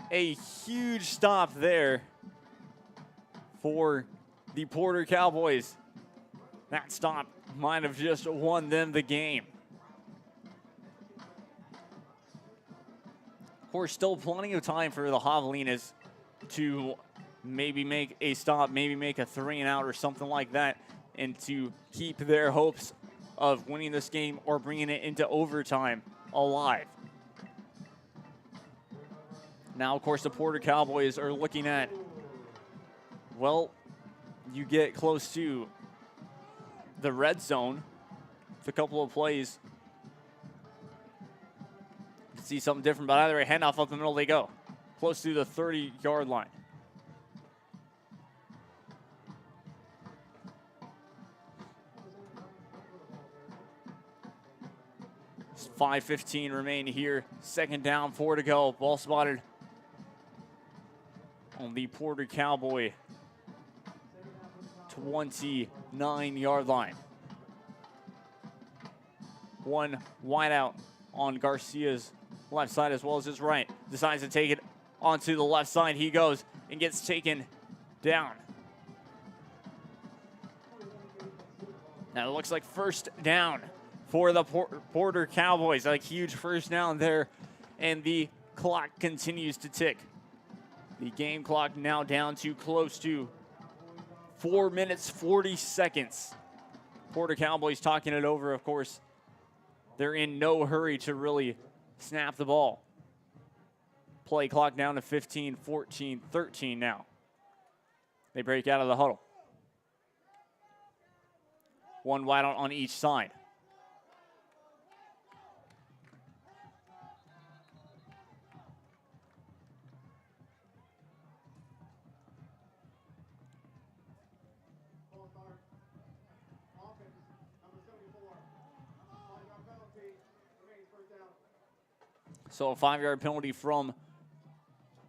A huge stop there for the Poter Cowboys. That stop might have just won them the game. Of course, still plenty of time for the Javelinas to maybe make a stop, maybe make a 3-and-out or something like that, and to keep their hopes of winning this game or bringing it into overtime alive. Now, of course, the Poter Cowboys are looking at, well, you get close to the red zone with a couple of plays. You can see something different, but either way, handoff up the middle they go. Close to the 30-yard line. It's 5:15 remain here. Second down, 4 to go. Ball spotted on the Poter Cowboy 29-yard line. One wide out on Garcia's left side as well as his right. Decides to take it onto the left side. He goes and gets taken down. Now it looks like first down for the Poter Cowboys. A huge first down there, and the clock continues to tick. The game clock now down to close to 4 minutes, 40 seconds. Poter Cowboys talking it over, of course. They're in no hurry to really snap the ball. Play clock down to 15, 14, 13 now. They break out of the huddle. One wide out on each side. So a 5-yard penalty from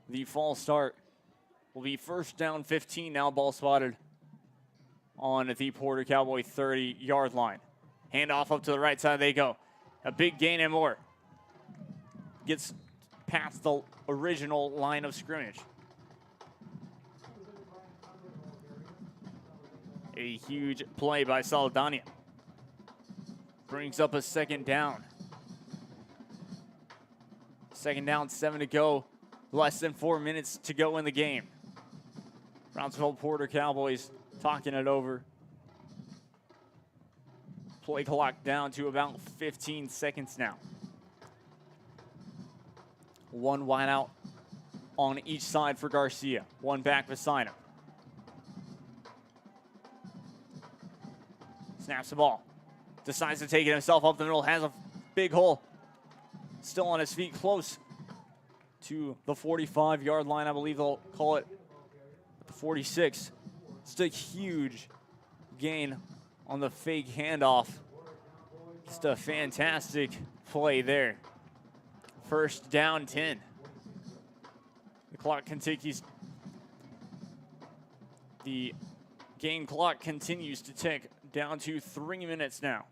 the false start will be first down 15. Now ball spotted on the Poter Cowboy 30-yard line. Handoff up to the right side they go. A big gain and more. Gets past the original line of scrimmage. A huge play by Saldana. Brings up a second down. Second down, 7 to go. Less than 4 minutes to go in the game. Brownsville Poter Cowboys talking it over. Play clock down to about 15 seconds now. One wide out on each side for Garcia. One back beside him. Snaps the ball. Decides to take it himself up the middle. Has a big hole. Still on his feet, close to the 45-yard line. I believe they'll call it the 46. It's a huge gain on the fake handoff. Just a fantastic play there. First down 10. The clock continues. The game clock continues to tick down to 3 minutes now.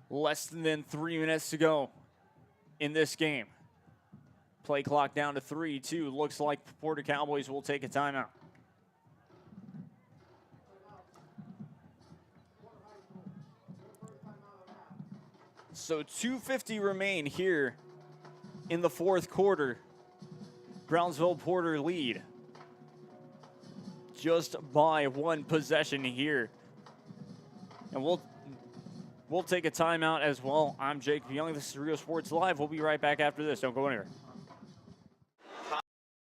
Less than 3 minutes to go in this game. Play clock down to 3-2. Looks like Poter Cowboys will take a timeout. So 2:50 remain here in the fourth quarter. Brownsville Poter lead just by one possession here. And we'll take a timeout as well. I'm Jake Young. This is Rio Sports Live. We'll be right back after this. Don't go anywhere.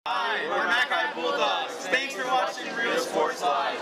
Hi, we're Mackay Bulldogs. Thanks for watching Rio Sports Live.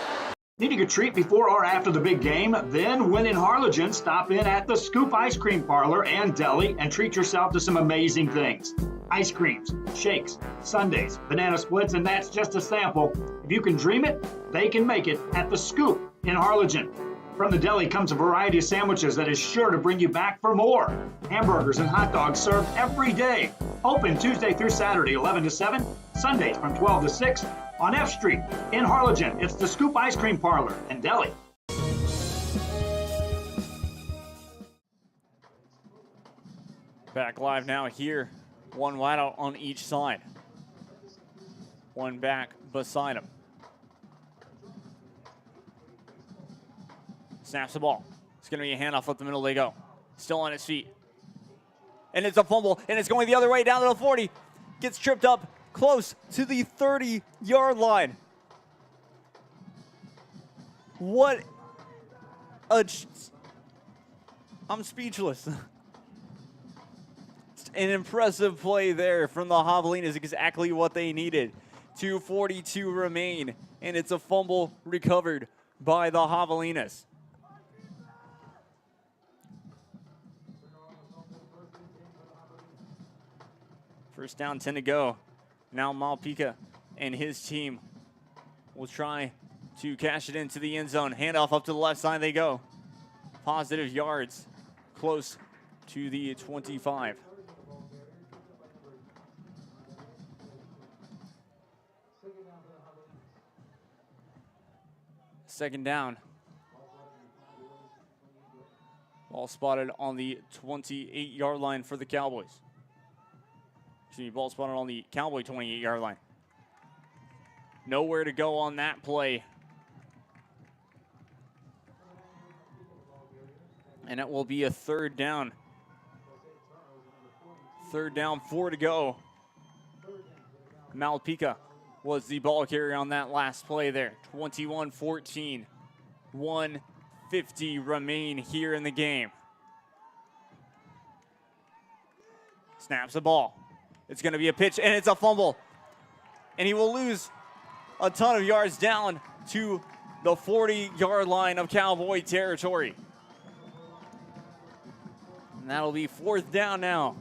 Needing a treat before or after the big game? Then, when in Harlingen, stop in at the Scoop Ice Cream Parlor and Deli and treat yourself to some amazing things. Ice creams, shakes, sundaes, banana splits, and that's just a sample. If you can dream it, they can make it at the Scoop in Harlingen. From the deli comes a variety of sandwiches that is sure to bring you back for more. Hamburgers and hot dogs served every day. Open Tuesday through Saturday, 11 to 7, Sundays from 12 to 6. On F Street in Harlingen, it's the Scoop Ice Cream Parlor and Deli. Back live now here. One wide out on each side. One back beside him. Snaps the ball. It's going to be a handoff up the middle. They go. Still on his feet. And it's a fumble, and it's going the other way down to the 40. Gets tripped up close to the 30-yard line. What a... I'm speechless. An impressive play there from the Javelinas. Exactly what they needed. 2:42 remain, and it's a fumble recovered by the Javelinas. First down, 10 to go. Now Malpica and his team will try to cash it into the end zone. Handoff up to the left side they go. Positive yards close to the 25. Second down. Ball spotted on the 28-yard line for the Cowboys. Excuse me, ball spotted on the Cowboy 28-yard line. Nowhere to go on that play. And it will be a third down. Third down, 4 to go. Malpica was the ball carrier on that last play there. 21-14. 1:50 remain here in the game. Snaps the ball. It's going to be a pitch, and it's a fumble. And he will lose a ton of yards down to the 40-yard line of Cowboy territory. And that'll be fourth down now.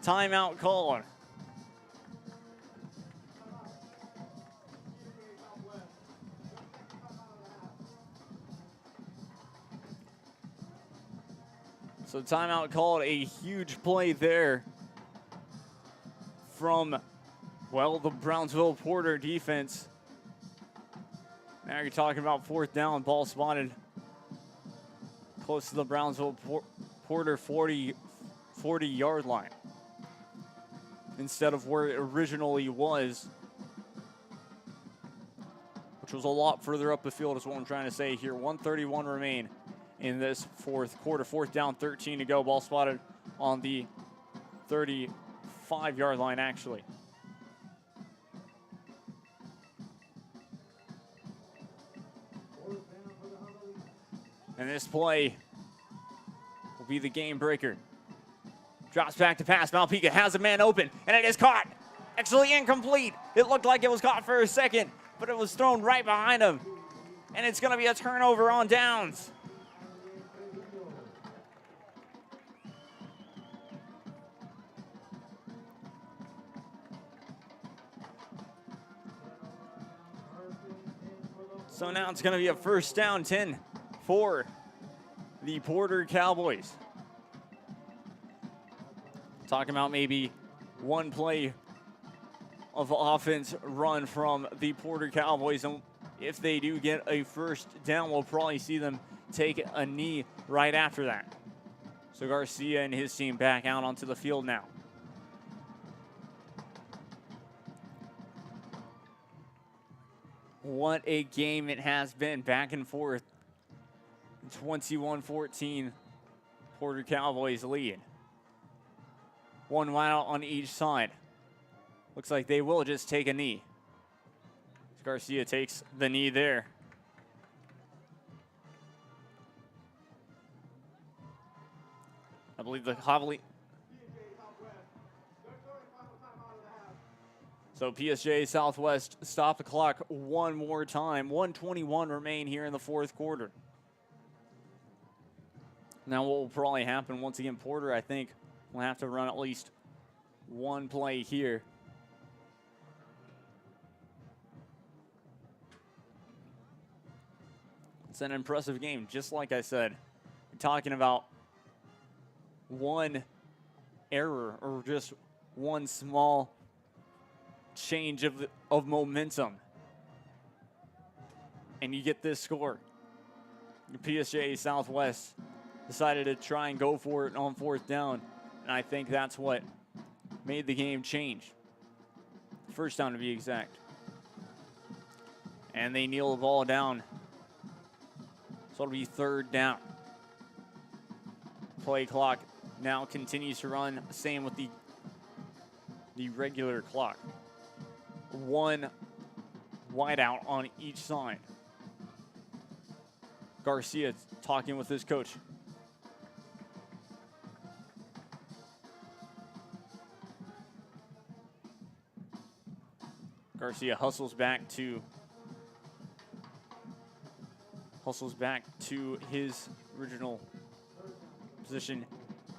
Timeout called. So timeout called, a huge play there from, well, the Brownsville Poter defense. Now you're talking about fourth down, ball spotted close to the Brownsville Poter 40-yard line instead of where it originally was, which was a lot further up the field is what I'm trying to say here. 1:31 remain in this fourth quarter. Fourth down, 13 to go. Ball spotted on the 35-yard line, actually. And this play will be the game breaker. Drops back to pass. Malpica has a man open, and it is caught. Actually incomplete. It looked like it was caught for a second, but it was thrown right behind him. And it's going to be a turnover on downs. So now it's going to be a first down 10 for the Poter Cowboys. Talking about maybe one play of offense run from the Poter Cowboys. And if they do get a first down, we'll probably see them take a knee right after that. So Garcia and his team back out onto the field now. What a game it has been, back and forth. 21-14, Poter Cowboys lead. One wide out on each side. Looks like they will just take a knee. Garcia takes the knee there. I believe the Javelinas. So PSJA Southwest stop the clock one more time. 1:21 remain here in the fourth quarter. Now what will probably happen once again, Poter, I think, will have to run at least one play here. It's an impressive game, just like I said. We're talking about one error or just one small change of momentum, and you get this score. PSJA Southwest decided to try and go for it on fourth down, and I think that's what made the game change. First down to be exact. And they kneel the ball down. So it'll be third down. Play clock now continues to run, same with the regular clock. One wide out on each side. Garcia talking with his coach. Garcia hustles back to his original position.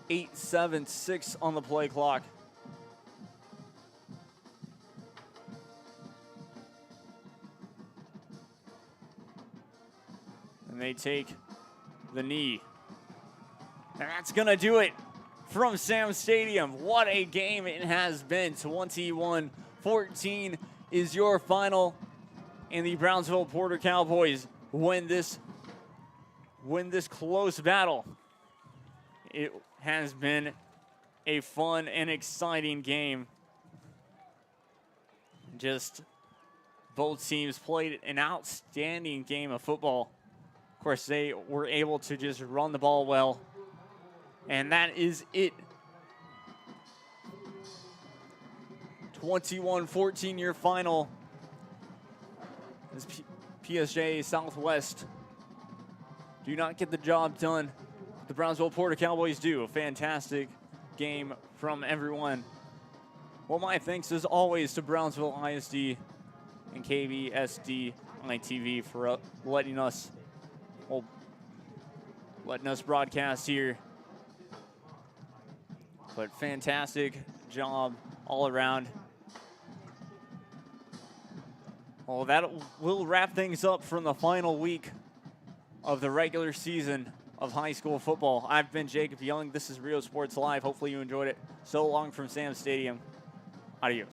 8-7-6 on the play clock. And they take the knee. And that's going to do it from Sam Stadium. What a game it has been. 21-14 21-14 is your final, and the Brownsville Poter Cowboys win this close battle. It has been a fun and exciting game. Just both teams played an outstanding game of football. Of course, they were able to just run the ball well, and that is it. 21-14 your final. As PSJA Southwest do not get the job done. The Brownsville Poter Cowboys do. A fantastic game from everyone. Well, my thanks as always to Brownsville ISD and KVSD ITV for letting us broadcast here. But fantastic job all around. Well, that will wrap things up from the final week of the regular season of high school football. I've been Jacob Young. This is Rio Sports Live. Hopefully you enjoyed it. So long from Sam Stadium. Adios.